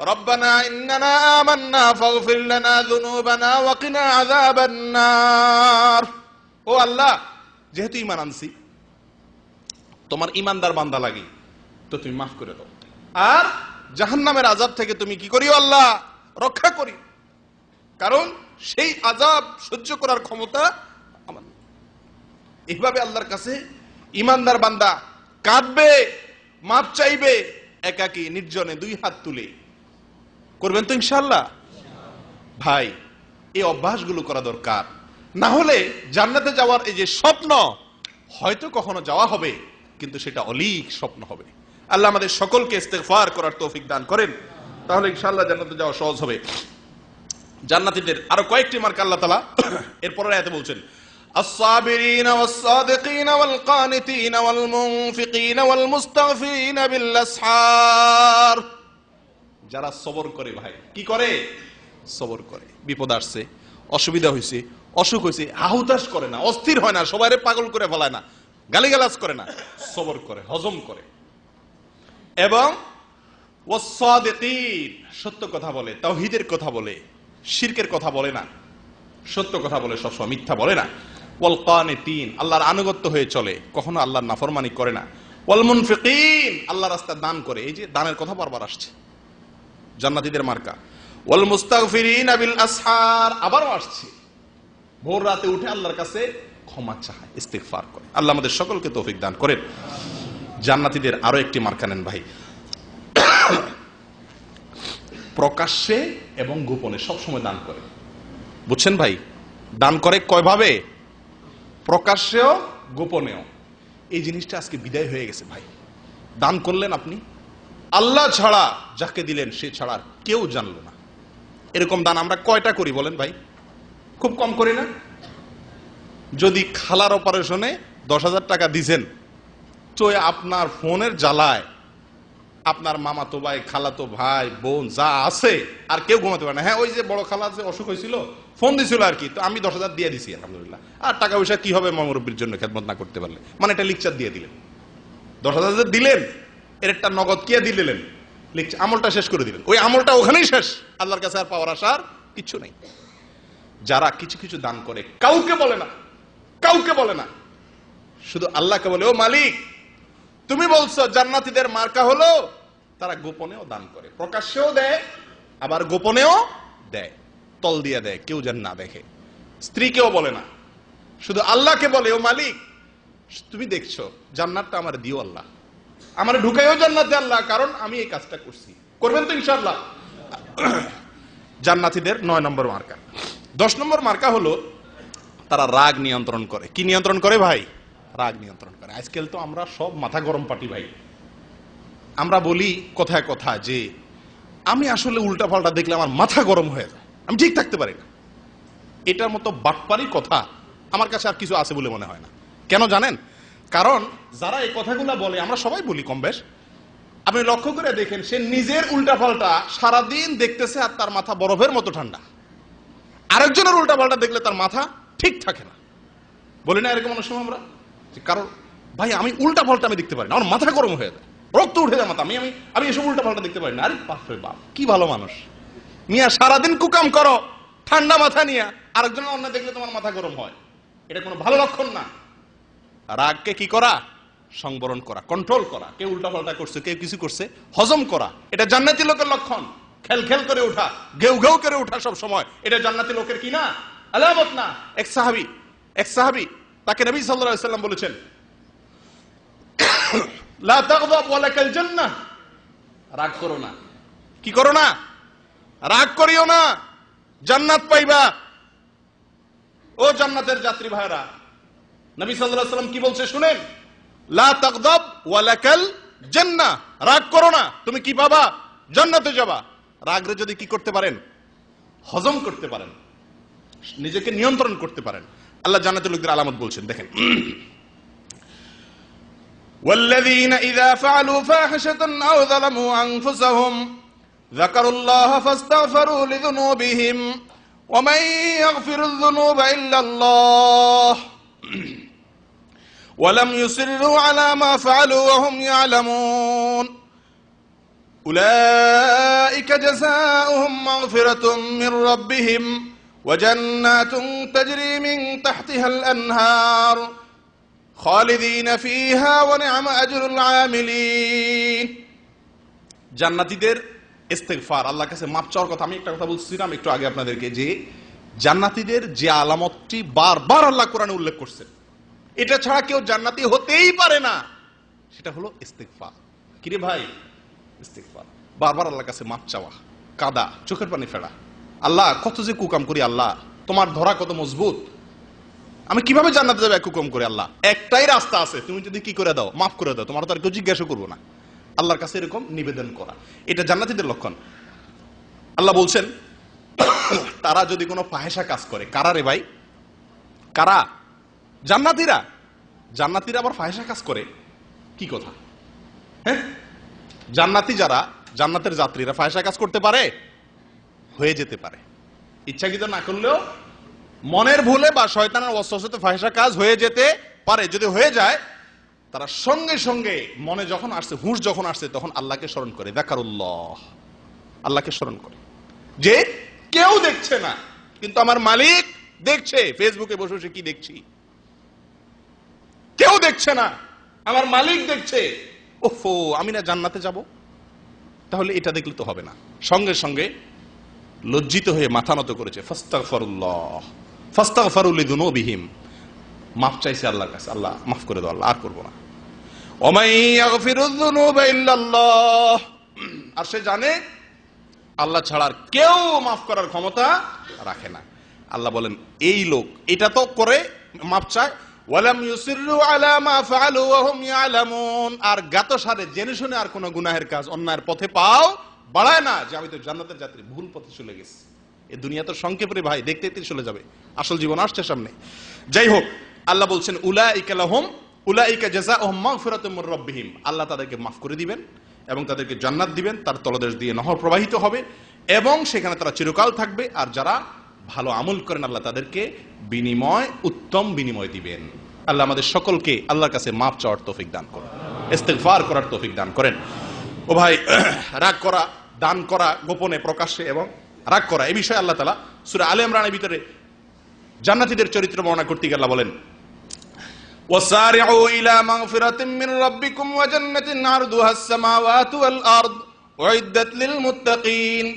রব্বানা ইন্নানা আমান্না ফাগফির লানা যুনুবানা ওয়া কিনা আযাবান নার, ও আল্লাহ, যেহেতু ঈমান আনছি, তোমার ঈমানদার বান্দা লাগি, তো তুমি মাফ করে দাও, আর জাহান্নামের আযাব থেকে তুমি কি করিও আল্লাহ, রক্ষা করি, কারণ সেই আযাব সহ্য করার ক্ষমতা আমার। এইভাবে আল্লাহর কাছে ঈমানদার বান্দা কাঁদবে, মাপ চাইবে, একাকী নির্জনে দুই হাত তুলে। করবেন তো ইনশাআল্লাহ? ভাই, এই অভ্যাসগুলো করা দরকার, না হলে জান্নাতে যাওয়ার এই যে স্বপ্ন, হয়তো কখনো যাওয়া হবে, কিন্তু সেটা অলীক স্বপ্ন হবে। আল্লাহ আমাদের সকলকে ইস্তেগফার করার তৌফিক দান করেন, তাহলে ইনশাআল্লাহ জান্নাতে যাওয়া সহজ হবে। জান্নাতীদের আরো কয়েকটি মার্কা আল্লাহ তাআলা এরপরের আয়াতে বলছেন, الصابرين والصادقين والقانتين والمنفقين والمستغفرين بالأسحار, যারা সবর করে। ভাই কি করে? সবর করে। বিপদ আসছে, অসুবিধা হয়েছে, অসুখ হয়েছে, হাহুতাশ করে না, অস্থির হয় না, সবাইরে পাগল করে ফেলায় না, গালিগালাজ করে না, সবর করে, হজম করে। এবং ওয়াসসাদিকিন, সত্য কথা বলে, তাওহীদের কথা বলে, শিরকের কথা বলে না, সত্য কথা বলে, সবসময় মিথ্যা বলে না। ওয়াল কানিতিন, আল্লাহর আনুগত্য হয়ে চলে, কখনো আল্লাহর নাফরমানি করে না। ওয়াল মুনফিকিন, আল্লাহর রাস্তায় দান করে, এই যে দানের কথা বারবার আসছে জান্নাতীদের মার্কা। ওয়াল মুস্তাগফিরিনা বিল আসহার, আবারও আসছে, ভোর রাতে উঠে আল্লাহর কাছে ক্ষমা চায়, ইস্তিগফার করে। আল্লাহ আমাদের সকলকে তৌফিক দান করেন। জান্নাতীদের আরো একটি মার্কা নেন ভাই, প্রকাশ্যে এবং গোপনে সবসময় দান করে। বুঝছেন ভাই? দান করে কয়ভাবে? প্রকাশ্যেও গোপনেও। এই জিনিসটা আজকে বিদায় হয়ে গেছে ভাই। দান করলেন আপনি, আল্লাহ ছাড়া যাকে দিলেন সে ছাড়া আর কেউ জানলো না। এরকম দান আমরা কয়টা করি বলেন ভাই? খুব কম করি না? যদি খালার অপারেশনে 10,000 টাকা দিছেন, তো আপনার ফোনের জ্বালায় আপনার মামাতো ভাই, খালাতো ভাই, বোন যা আছে আর কেউ ঘুমাতে পারে না। হ্যাঁ, ওই যে বড় খালা যে অসুখ হয়েছিল, ফোন দিছিল আর কি, তো আমি 10,000 দিয়ে দিছি আলহামদুলিল্লাহ। আর টাকা পয়সা কি হবে মুরব্বির জন্য খেদমত না করতে পারলে, মানে এটা লিকচার দিয়ে দিলেন। 10,000 দিলেন, এর একটা নগদ কি দিলেন, লিকচার, আমলটা শেষ করে দিলেন। ওই আমলটা ওখানেই শেষ, আল্লাহর কাছে আর পাওয়ার আসার কিছু নেই। যারা কিছু কিছু দান করে, কাউকে বলে না, কাউকে বলে না, শুধু আল্লাহকে বলে, ও মালিক তুমি বলছো জান্নাতীদের মার্কা হলো তারা গোপনেও দান করে, প্রকাশ্যেও দেয়, আবার গোপনেও দেয়, তল দিয়ে দেয়, কেউ যেন না দেখে। স্ত্রীকেও বলে না, শুধু আল্লাহকে বলে, ও মালিক তুমি দেখছো, জান্নাতটা আমার দিও আল্লাহ, আমার ঢুকাইও জান্নাতে আল্লাহ, কারণ আমি এই কাজটা করছি। করবেন তো ইনশাআল্লাহ? জান্নাতীদের 9 নম্বর মার্কা। 10 নম্বর মার্কা হলো তারা রাগ নিয়ন্ত্রণ করে। কি নিয়ন্ত্রণ করে ভাই? রাগ নিয়ন্ত্রণ করে। আজকাল তো আমরা সব মাথা গরম পাটি ভাই। আমরা বলি কথায় কথা যে আমি আসলে উল্টা পাল্টা দেখলে আমার মাথা গরম হয়ে যায়, আমি ঠিক থাকতে পারি না। এটার মতো বাটপারি কথা আমার কাছে আর কিছু আছে বলে মনে হয় না। কেন জানেন? কারণ যারা এই কথাগুলো বলে, আমরা সবাই বলি কম বেশ, আপনি লক্ষ্য করে দেখেন, সে নিজের উল্টা পাল্টা সারাদিন দেখতেছে আর তার মাথা বরফের মতো ঠান্ডা। আরেকজনের উল্টা পাল্টা দেখলে তার মাথা ঠিক থাকে না। বলি না এরকম অনেক সময় আমরা, কারণ ভাই আমি উল্টা পাল্টা আমি দেখতে পারি না, আমার মাথা গরম হয়ে যায়, রক্ত উঠে যায় মাথা, আমি এসব উল্টা পাল্টা দেখতে পারি না। আরে বাপরে বাপ, কি ভালো মানুষ মিয়া, সারাদিন কুকাম করো ঠান্ডা মাথা নিয়ে, আরেকজন অন্য দেখলে তোমার মাথা গরম হয়, এটা কোনো ভালো লক্ষণ না। রাগকে কি করা? সংবরণ করা, কন্ট্রোল করা। কেউ উল্টা পাল্টা করছে, কেউ কিছু করছে, হজম করা, এটা জান্নাতি লোকের লক্ষণ। খেল খেল করে ওঠা, ঘেউ ঘেউ করে ওঠা সব সময়, এটা জান্নাতি লোকের কি না? আলামত না। এক সাহাবী তাকে নবী সাল্লাল্লাহু আলাইহি ওয়াসাল্লাম বলেছেন, লা তাগদাব ওয়া লাকাল জান্নাহ, রাগ করো না। কি করো না? রাগ করিও না, জান্নাত পাইবা। ও জান্নাতের যাত্রী ভাইরা, নবী সাল্লাল্লাহু আলাইহি ওয়াসাল্লাম কি বলছে শুনেন, লা তাগদাব ওয়া লাকাল জান্নাহ, রাগ করো না, তুমি কি পাবা? জান্নাতে যাবা। রাগরে যদি কি করতে পারেন? হজম করতে পারেন, নিজেকে নিয়ন্ত্রণ করতে পারেন, আল্লাহ জান্নাতের লোকদের আলামত বলছেন, দেখেন, والذين إذا فعلوا فاحشة أو ظلموا أنفسهم ذكروا الله فاستغفروا لذنوبهم ومن يغفر الذنوب إلا الله ولم يصروا على ما فعلوا وهم يعلمون أولئك جزاؤهم مغفرة من ربهم وجنات تجري من تحتها الأنهار খালিদিন ফিহা ওয়া নি'মা আজরুল আমিলিন। জান্নাতীদের ইস্তিগফার, আল্লাহর কাছে মাফ চাওয়ার কথা। আমি একটা কথা বলছিলাম একটু আগে আপনাদেরকে, যে জান্নাতীদের যে আলামতটি বারবার আল্লাহ কোরআনে উল্লেখ করছেন, এটা ছাড়া কেউ জান্নাতি হতেই পারে না, সেটা হলো ইস্তিগফার। কি রে ভাই? ইস্তিগফার, বারবার আল্লাহর কাছে মাফ চাওয়া, কাদা, চোখের পানি ফেলা, আল্লাহ কত যে কুকাম করি, আল্লাহ তোমার ধরা কত মজবুত, আমি কিভাবে জান্নাতে যাবো এক হুকুম করে? আল্লাহ একটাই রাস্তা আছে, তুমি যদি কি করে দাও, মাফ করে দাও, তোমার তো আর কেউ জিজ্ঞাসা করবো না। আল্লাহর কাছে এরকম নিবেদন করা, এটা জান্নাতীদের লক্ষণ। আল্লাহ বলছেন, তারা যদি কোনো ফাহেসা কাজ করে, কারা রে ভাই? কারা? জান্নাতীরা। জান্নাতীরা আবার ফাহেসা কাজ করে, কি কথা? হ্যাঁ, জান্নাতি যারা, জান্নাতের যাত্রীরা ফাহেসা কাজ করতে পারে, হয়ে যেতে পারে, ইচ্ছাকৃত না করলেও মনের ভুলে বা শয়তানের ওয়াসওয়াসাতে ফাহিশা কাজ হয়ে যেতে পারে। যদি হয়ে যায়, তারা সঙ্গে সঙ্গে মনে যখন আসছে, হুঁশ যখন আসছে, তখন আল্লাহকে স্মরণ করে, যাকারুল্লাহ, আল্লাহকে স্মরণ করে, যে কেউ দেখছে না কিন্তু আমার মালিক দেখছে। ফেসবুকে বসে বসে কি দেখছি, কেউ দেখছে না, আমার মালিক দেখছে। ওফো, আমি না জান্নাতে যাব? তাহলে এটা দেখলে তো হবে না। সঙ্গে সঙ্গে লজ্জিত হয়ে মাথা নত করেছে, ফাস্তাগফিরুল্লাহ ফাস্তাগফিরু লিযুনুবিহিম, মাফ চাইছে আল্লাহর কাছে, আল্লাহ মাফ করে দাও, আল্লাহ আর করব না। ওমাই ইয়াগফিরুয যুনুবা ইল্লাল্লাহ, আর সে জানে আল্লাহ ছাড়া আর কেউ মাফ করার ক্ষমতা রাখে না। আল্লাহ বলেন, এই লোক এটা তো করে, মাফ চায়, ওয়ালাম ইউসিররু আলা মা ফাআলু ওয়া হুম ইয়ালামুন, আর গাতসারে জেনে শুনে আর কোন গুনাহের কাজ, অন্যায়ের পথে পাও বাড়ায় না, যে আমি তো জান্নাতের যাত্রী, ভুল পথে চলে গেছি। এই দুনিয়া তো সংক্ষেপে ভাই, দেখতে দেখতে চলে যাবে, আসল জীবন আসছে সামনে। যাই হোক, আল্লাহ বলছেন, উলাইকা লাহুম উলাইকা জাযাউহুম মাগফিরাতুম মির রাব্বিহিম, আল্লাহ তাদেরকে মাফ করে দিবেন এবং তাদেরকে জান্নাত দিবেন, তার তলদেশ দিয়ে নহর প্রবাহিত হবে এবং সেখানে তারা চিরকাল থাকবে। আর যারা ভালো আমল করেন, আল্লাহ তাদেরকে বিনিময়, উত্তম বিনিময় দিবেন। আল্লাহ আমাদের সকলকে আল্লাহর কাছে মাফ চাওয়ার তৌফিক দান করেন, ইস্তিগফার করার তৌফিক দান করেন। ও ভাই, রাগ করা, দান করা গোপনে প্রকাশ্যে এবং রাগ করা, এই বিষয়ে আল্লাহ তাআলা সূরা আলে ইমরানের ভিতরে জান্নাতীদের চরিত্র বর্ণনা করতে গিয়ে আল্লাহ বলেন, ওয়াসারিউ ইলা মাগফিরাতিম মির রাব্বিকুম ওয়া জান্নাতিন আরদুহাস সামাওয়াতু ওয়াল আরদ উইদ্দাত লিল মুত্তাকিন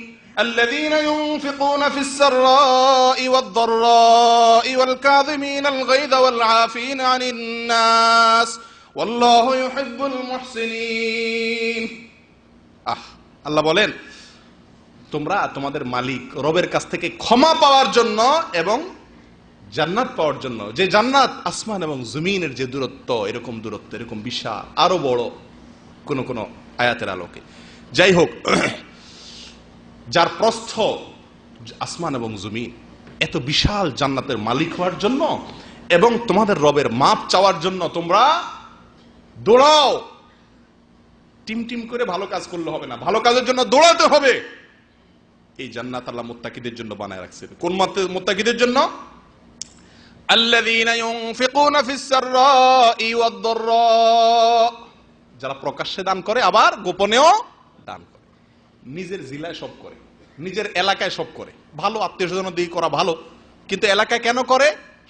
الذين ينفقون في السراء والضراء والكاظمين الغيظ والعافين عن الناس والله يحب المحسنين। আল্লাহ বলেন, তোমরা তোমাদের মালিক রবের কাছ থেকে ক্ষমা পাওয়ার জন্য এবং জান্নাত পাওয়ার জন্য, যে জান্নাত আসমান এবং জমিনের যে দূরত্ব, এরকম দূরত্ব, এরকম বিশাল, আরো বড় কোন কোন আয়াতের আলোকে। যাই হোক, যার প্রস্থ আসমান এবং জমিন, এত বিশাল জান্নাতের মালিক হওয়ার জন্য এবং তোমাদের রবের মাপ চাওয়ার জন্য তোমরা দৌড়াও। টিম টিম করে ভালো কাজ করলে হবে না, ভালো কাজের জন্য দৌড়াতে হবে। এই জান্নাত আল্লাহ মুত্তাকিদের জন্য বানায় রাখছেন। কোন মুত্তাকিদের জন্য? আল্লাযীনা ইউনফিকুনা ফিস সাররাই ওয়াদ দাররা, যারা প্রকাশ্যে দান করে আবার গোপনেও দান করে, নিজের জিলায় সব করে, নিজের এলাকায় সব করে। ভালো আত্মীয়স্বজন দিয়ে করা ভালো, কিন্তু এলাকায় কেন করে?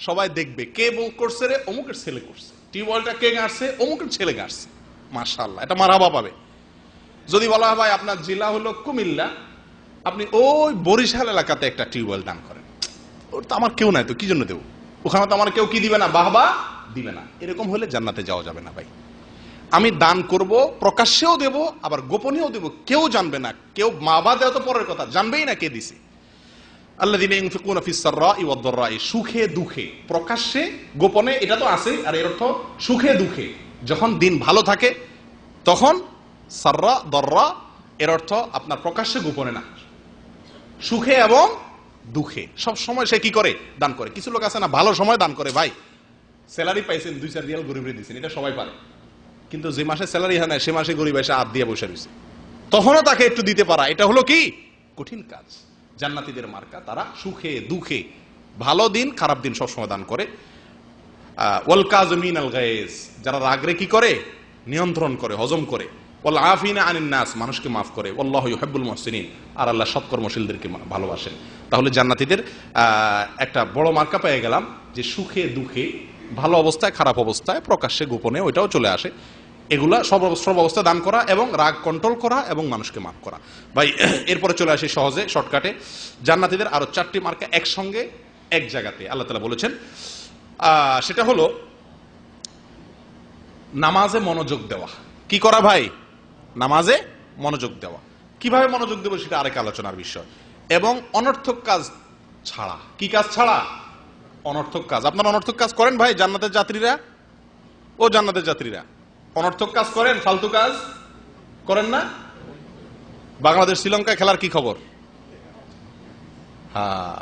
সবাই দেখবে, কে বল করছে রে, অমুকের ছেলে করছে, টিউবওয়েলটা কে গাড়ছে, অমুকের ছেলে গাড়ছে, মাশাআল্লাহ, এটা মারহাবা পাবে। যদি বলা হয় ভাই আপনার জেলা হলো কুমিল্লা, আপনি ওই বরিশাল এলাকাতে একটা টিউবওয়েল দান করেন, ওর তো আমার কেউ নাই, তো কি জন্য দেব? ওখানে তো আমার কেউ কি দিবে না, বাহবা দিবে না। এরকম হলে জান্নাতে যাওয়া যাবে না ভাই। আমি দান করব, প্রকাশ্যেও দেব, আবার গোপনেও দেব, কেউ জানবে না। কেউ মা বাবা দেওয়া তো পরের কথা, জানবেই না কে দিছে। আল্লাযীনা ইউনফিকুনা ফিস সাররাই ওয়াদ দাররাই, সুখে দুঃখে, প্রকাশ্যে গোপনে, এটা তো আছে। আর এর অর্থ সুখে দুঃখে, যখন দিন ভালো থাকে তখন সাররা দররা, এর অর্থ আপনার প্রকাশ্যে গোপনে না, সুখে এবং দুঃখে সব সময় সে কি করে, দান করে। কিছু লোক আছে না, ভালো সময় দান করে, ভাই স্যালারি পাইছেন 2-4 রিয়াল গরিবরে দিয়েছেন, এটা সবাই পারে। কিন্তু যে মাসে স্যালারি হয় না সে মাসে গরিব এসে হাত দিয়ে বসে রয়েছে, তখনও তাকে একটু দিতে পারা, এটা হলো কি কঠিন কাজ। জান্নাতীদের মার্কা, তারা সুখে দুঃখে, ভালো দিন খারাপ দিন সবসময় দান করে। ওয়াল কাযিমিনাল গায়জ, যারা রাগরে কি করে, নিয়ন্ত্রণ করে, হজম করে। ওয়াল আফিনা আনিন নাস, মানুষকে মাফ করে। আল্লাহু ইউহিব্বুল মুহসিনিন, আর আল্লাহ সৎকর্মশীলদেরকে ভালোবাসেন। তাহলে জান্নাতীদের একটা বড় মার্কা পেয়ে গেলাম, যে সুখে দুঃখে, ভালো অবস্থায় খারাপ অবস্থায়, প্রকাশ্যে গোপনে, ওইটাও চলে আসে। এগুলা সব অবস্থা দান করা এবং রাগ কন্ট্রোল করা এবং মানুষকে মাফ করা। ভাই এরপরে চলে আসি সহজে শর্টকাটে, জান্নাতীদের আরো 4টি মার্কা একসঙ্গে এক জায়গাতে আল্লাহ তাআলা বলেছেন। সেটা হলো নামাজে মনোযোগ দেওয়া। কি করা ভাই? নামাজে মনোযোগ দেওয়া। কিভাবে মনোযোগ দেবো সেটা আরেক আলোচনার বিষয়। এবং অনর্থক কাজ ছাড়া। কি কাজ ছাড়া? অনর্থক কাজ। আপনারা অনর্থক কাজ করেন ভাই? জান্নাতের যাত্রীরা, ও জান্নাতের যাত্রীরা অনর্থক কাজ করেন? ফালতু কাজ করেন না? বাংলাদেশ শ্রীলঙ্কা খেলার কি খবর? হ্যাঁ,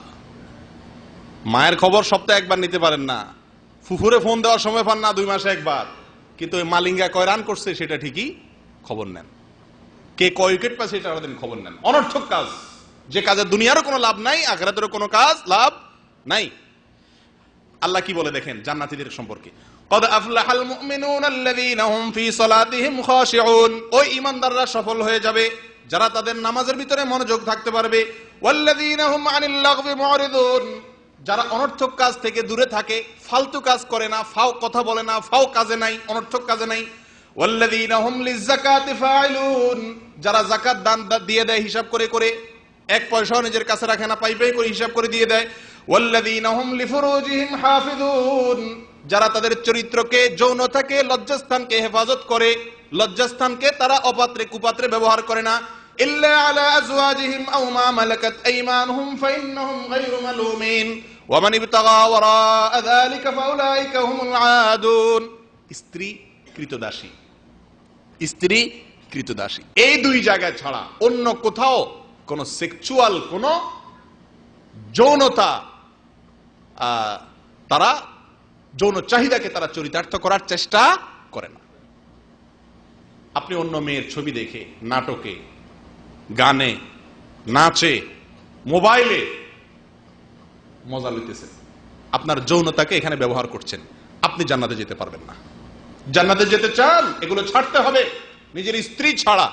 মায়ের খবর সপ্তাহে একবার নিতে পারেন না, ফুফুরে ফোন দেওয়ার সময় পান না 2 মাসে একবার, কিন্তু ওই মালিঙ্গা কয় রান করছে সেটা ঠিকই খবর নেন, কে কয় উইকেট পাচ্ছে সেটা খবর নেন। অনর্থক কাজ, যে কাজে দুনিয়ারও কোনো লাভ নাই, আখিরাতেরও কোনো কাজ লাভ নাই। আল্লাহ কি বলে দেখেন জান্নাতীদের সম্পর্কে, قد أفلح المؤمنون الذين هم في صلاتهم خاشعون, ওই ঈমানদাররা সফল হয়ে যাবে যারা তাদের নামাজের ভিতরে মনোযোগ থাকতে পারবে। والذين هم عن اللغو معرضون, যারা অনর্থক কাজ থেকে দূরে থাকে, ফালতু কাজ করে না, ফাও কথা বলে না, ফাও কাজে নাই, অনর্থক কাজে নাই। والذين هم للزكاة فاعلون, যারা যাকাত দান দিয়ে দেয় হিসাব করে করে, 1 পয়সাও নিজের কাছে রাখে না, পাই পাই করে হিসাব করে দিয়ে দেয়। والذين هم لفروجهم حافظون, যারা তাদের চরিত্রকে, যৌনতাকে, লজ্জাস্থানকে হেফাজত করে, লজ্জাস্থানকে তারা অপাত্রে কুপাত্রে ব্যবহার করে না। ইল্লা আলা আজওয়াজিহিম আও মা মালাকাত আইমানুহুম ফাইন্নাহুম গায়রু মালুমিন ওয়া মান ইবতাগা ওয়ারাআ যালিকা ফাউলাইকা হুমুল আদুন। স্ত্রী কৃতদাসী, স্ত্রী কৃতদাসী, এই 2 জায়গায় ছাড়া অন্য কোথাও কোন সেক্সুয়াল, কোন যৌনতা, তারা যৌন চাহিদাকে তারা চরিতার্থ করার চেষ্টা করে না। আপনি অন্য মেয়ের ছবি দেখে, নাটকে, গানে, নাচে, মোবাইলে মজা লইতেছেন, আপনার যৌনতাকে এখানে ব্যবহার করছেন, আপনি জান্নাতে যেতে পারবেন না। জান্নাতে যেতে চান, এগুলো ছাড়তে হবে। নিজের স্ত্রী ছাড়া,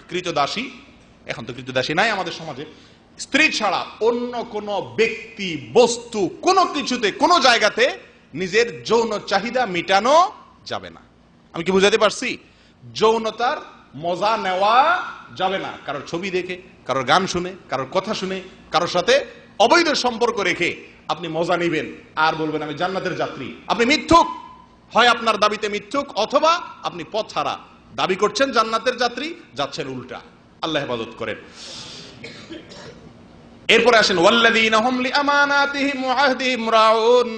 কৃতদাসী, এখন তো কৃতদাসী নাই আমাদের সমাজে, স্ত্রী ছাড়া অন্য কোন ব্যক্তি, বস্তু, কোনো কিছুতে, কোনো জায়গাতে নিজের যৌন চাহিদা মিটানো যাবে না। আমি কি বুঝাতে পারছি? যৌনতার মজা নেওয়া যাবে না কারোর ছবি দেখে, কারোর গান শুনে, কারোর কথা শুনে, কারোর সাথে অবৈধ সম্পর্ক রেখে আপনি মজা নিবেন আর বলবেন আমি জান্নাতের যাত্রী। আপনি মিথ্যুক, হয় আপনার দাবিতে মিথ্যুক, অথবা আপনি পথ ছাড়া দাবি করছেন জান্নাতের যাত্রী, যাচ্ছেন উল্টা। আল্লাহ হেফাজত করেন। এরপরে আসেন ওয়াল্লাযীনা হুম লিআমানাতিহিম ওয়া আহদিহিম রাউন,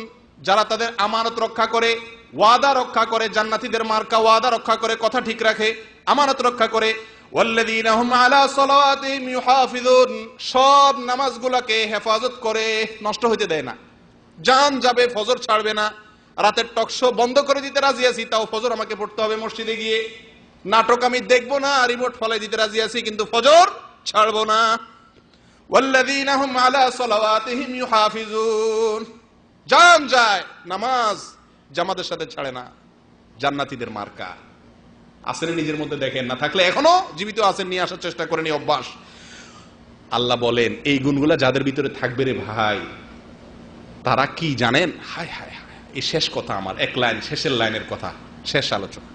যারা তাদের আমানত রক্ষা করে, ওয়াদা রক্ষা করে। জান্নাতীদের মার্কা ওয়াদা রক্ষা করে, কথা ঠিক রাখে, আমানত রক্ষা করে। ওয়াল্লাযীনা হুম আলা সালাওয়াতিহিম ইউহাফিজুন, সব নামাজগুলোকে হেফাজত করে, নষ্ট হইতে দেয় না। জান যাবে, ফজর ছাড়বে না। রাতের টকশো বন্ধ করে দিতে রাজি আছি, তাও ফজর আমাকে পড়তে হবে মসজিদে গিয়ে। নাটক আমি দেখবো না, রিমোট ফলাই দিতে রাজি আছি, কিন্তু ফজর ছাড়বো না। ওয়াল্লাযীনা হুম আলা সালাওয়াতিহিম ইউহাফিজুন, জান যায়, নামাজ জামাতের সাথে ছাড়ে না। জান্নাতীদের মার্কা আসেন নিজের মধ্যে, দেখেন না থাকলে এখনো জীবিত আছেন, নিয়ে আসার চেষ্টা করেন এই অভ্যাস। আল্লাহ বলেন এই গুণগুলা যাদের ভিতরে থাকবে রে ভাই, তারা কি জানেন? হায় হায় হায়, এই শেষ কথা আমার, 1 লাইন, শেষের লাইনের কথা, শেষ আলোচনা।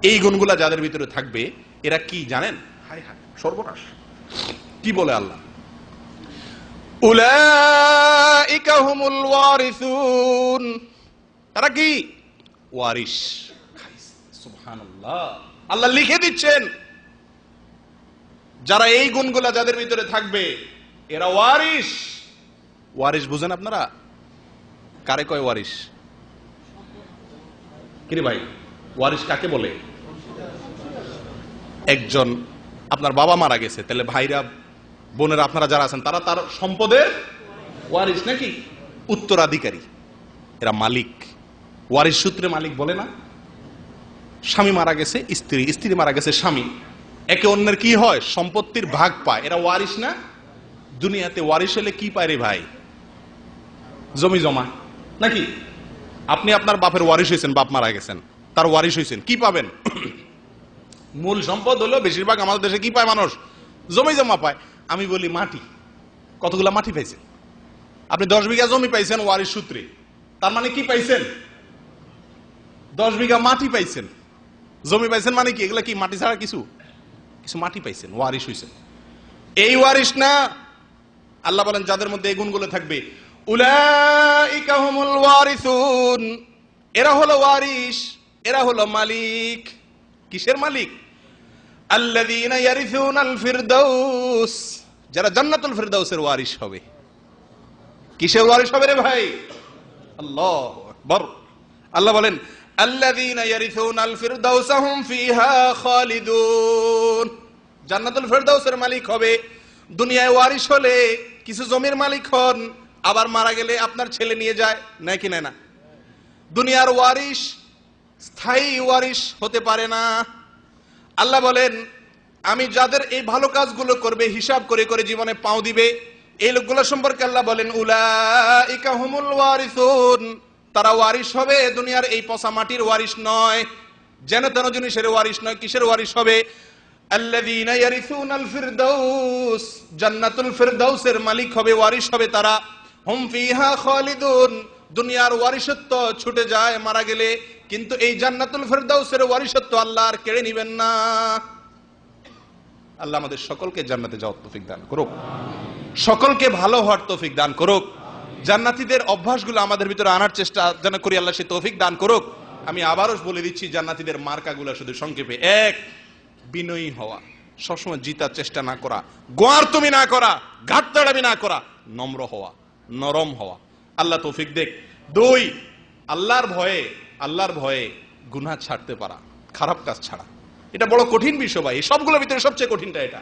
এই গুণগুলা যাদের ভিতরে থাকবে এরা কি জানেন? হায় হায়, সর্বনাশ। কি বলে আল্লাহ? উলাইকা হুমুল ওয়ারিসুন, তারা কি ওয়ারিস। সুবহানাল্লাহ, আল্লাহ লিখে দিচ্ছেন যারা এই গুণগুলা যাদের ভিতরে থাকবে এরা ওয়ারিস। ওয়ারিস বুঝেন আপনারা? কারে কয় ওয়ারিস? কিরে ভাই, ওয়ারিস কাকে বলে? একজন আপনার বাবা মারা গেছে, তাহলে ভাইরা বোনেরা আপনারা যারা আছেন তারা তার সম্পদের ওয়ারিস নাকি উত্তরাধিকারী, এরা মালিক। ওয়ারিস সূত্রে মালিক বলে না? স্বামী মারা গেছে স্ত্রী, স্ত্রী মারা গেছে স্বামী, একে অন্যের কি হয়? সম্পত্তির ভাগ পায়, এরা ওয়ারিস না? দুনিয়াতে ওয়ারিস হলে কি পায় রে ভাই? জমি জমা নাকি? আপনি আপনার বাপের ওয়ারিস হয়েছেন, বাপ মারা গেছেন, তার ওয়ারিস হয়েছেন, কি পাবেন? মূল সম্পদ হলো বেশিরভাগ আমাদের দেশে কি পায় মানুষ? জমি জমা পায়। আমি বলি মাটি, কতগুলা মাটি পাইছেন? আপনি 10 বিঘা জমি পাইছেন ওয়ারিস সূত্রে, তার মানে কি পাইছেন? 10 বিঘা মাটি পাইছেন। জমি পাইছেন মানে কি? এগুলা কি মাটি ছাড়া কিছু? কিছু মাটি পাইছেন, ওয়ারিস হইছেন। এই ওয়ারিস না, আল্লাহ বলেন যাদের মধ্যে এই গুণগুলো থাকবে উলাইকা হুমুল ওয়ারিসুন, এরা হলো ওয়ারিস, এরা হলো মালিক। কিসের মালিক? আল্লাযীনা ইয়ারিসুনাল ফিরদাউস, যারা জান্নাতুল ফিরদাউসের ওয়ারিস হবে। কিসের ওয়ারিস হবে রে ভাই? আল্লাহু আকবার। আল্লাহ বলেন আল্লাযীনা ইয়ারিসুনাল ফিরদাউস হুম ফিহা খালিদুন, জান্নাতুল ফিরদাউসের মালিক হবে। দুনিয়ায় ওয়ারিস হলে কিছু জমির মালিক হন, আবার মারা গেলে আপনার ছেলে নিয়ে যায়, নাকি নেয় না? দুনিয়ার ওয়ারিস স্থায়ী ওয়ারিস হতে পারে না। আল্লাহ বলেন আমি যাদের এই ভালো কাজগুলো করবে, হিসাব করে করে জীবনে পাও দিবে, এই লোকগুলো সম্পর্কে আল্লাহ বলেন উলাইকা হুমুল ওয়ারিসুন, তারা ওয়ারিস হবে, দুনিয়ার এই পচা মাটির ওয়ারিস নয়, যেন তেন জিনিসের ওয়ারিস নয়। কিসের ওয়ারিস হবে? আল্লাযীনা ইয়ারিসুনাল ফিরদাউস, জান্নাতুল ফিরদাউসের মালিক হবে, ওয়ারিস হবে তারা। হুম ফিহা খালিদুন, দুনিয়ার ওয়ারিসত্ব ছুটে যায় মারা গেলে, কিন্তু এই জান্নাতুল ফিরদাউসের ওয়ারিসত্ব আল্লাহ আর কেড়ে নেবেন না। আল্লাহ আমাদের সকলকে জান্নাতে যাওয়ার তৌফিক দান করুক, সকলকে ভালো হওয়ার তৌফিক দান করুক, জান্নাতীদের অভ্যাসগুলো আমাদের ভিতরে আনার চেষ্টা যেন করি, আল্লাহ সে তৌফিক দান করুক। আমি আবারও বলে দিচ্ছি জান্নাতীদের মার্কাগুলো শুধু সংক্ষেপে: এক, বিনয়ী হওয়া, সবসময় জিতার চেষ্টা না করা, গোয়ার তুমি না করা, ঘাটতাড়ামি না করা, নম্র হওয়া, নরম হওয়া, আল্লাহ তৌফিক দেখ। দুই, আল্লাহর ভয়ে গুনাহ ছাড়তে পারা, খারাপ কাজ ছাড়া। এটা বড় কঠিন বিষয় ভাই, সবগুলোর ভিতরে সবচেয়ে কঠিনটা এটা।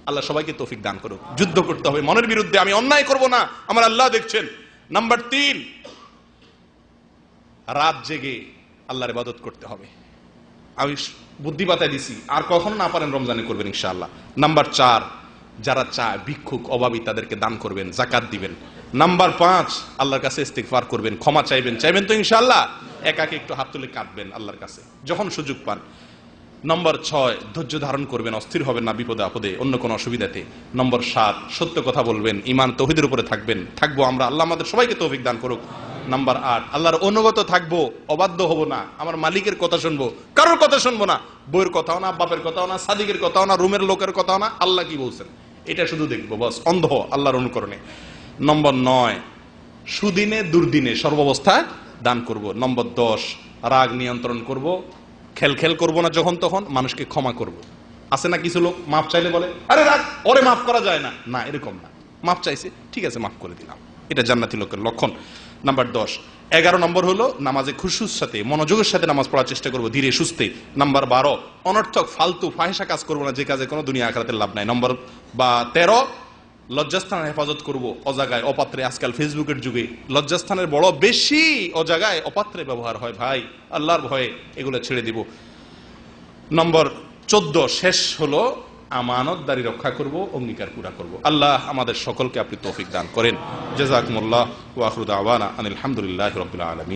আল্লাহ সবাইকে তৌফিক দান করুক। যুদ্ধ করতে হবে মনের বিরুদ্ধে, আমি অন্যায় করব না, আমার আল্লাহ দেখছেন। নাম্বার 3, রাত জেগে আল্লাহর ইবাদত করতে হবে। আমি বুদ্ধি বাতায় দিছি, আর কখনো না পারেন রমজানে করবেন ইনশাআল্লাহ। নাম্বার 4, যারা চায় ভিক্ষুক অভাবী তাদেরকে দান করবেন, যাকাত দিবেন। নাম্বার 5, আল্লাহর কাছে ইস্তিগফার করবেন, ক্ষমা চাইবেন তো ইনশাআল্লাহ। একাকে একটু হাত তুলে কাঁদবেন আল্লাহর কাছে যখন সুযোগ পান। নম্বর 6, ধৈর্য ধারণ করবেন, অস্থির হবেন না বিপদে আপদে, অন্য কোনো অসুবিধাতে। নম্বর 7, সত্য কথা বলবেন, ঈমান তাওহীদের উপরে থাকবো আমরা, আল্লাহ আমাদের সবাইকে তৌফিক দান করুক। নাম্বার 8, আল্লাহর অনুগত থাকবো, অবাধ্য হব না, আমার মালিকের কথা শুনবো, কারোর কথা শুনবো না, বইয়ের কথাও না, বাপের কথাও না, সাদিকের কথাও না, রুমের লোকের কথাও না, আল্লাহ কি বলছেন এটা শুধু দেখবো, বাস অন্ধ আল্লাহর অনুকরণে। নম্বর 9, সুদিনে দুর্দিনে সর্বাবস্থায় দান করব। নম্বর 10, রাগ নিয়ন্ত্রণ করব, খেল করব না যখন তখন, মানুষকে ক্ষমা করব। আছে না কিছু লোক মাফ চাইলে বলে আরে রাগ, ওরে মাফ করা যায় না, না এরকম না, মাফ চাইছে ঠিক আছে মাফ করে দিলাম, এটা জান্নাতি লোকের লক্ষণ। নাম্বার 10। 11 নম্বর হলো নামাজে খুশুর সাথে মনোযোগের সাথে নামাজ পড়ার চেষ্টা করব, ধীরে সুস্থে। নাম্বার 12, অনর্থক ফালতু ফাহিশা কাজ করবো না, যে কাজে কোনো দুনিয়া আখিরাতের লাভ নাই। নম্বর 13, লজ্জাস্থানের হেফাজত করব, অজাগায় অপাত্রে। আজকাল ফেসবুকের যুগে লজ্জাস্থানের বড় বেশি অজাগায় অপাত্রে ব্যবহার হয় ভাই, আল্লাহর ভয়ে এগুলো ছেড়ে দিব। নম্বর 14, শেষ হলো আমানতদারি রক্ষা করব, অঙ্গীকার পুরা করব। আল্লাহ আমাদের সকলকে আপনি তৌফিক দান করেন। জাযাকুমুল্লাহ ওয়া আখিরু দাওয়ানা আনিল হামদুলিল্লাহি রাব্বিল আলামিন।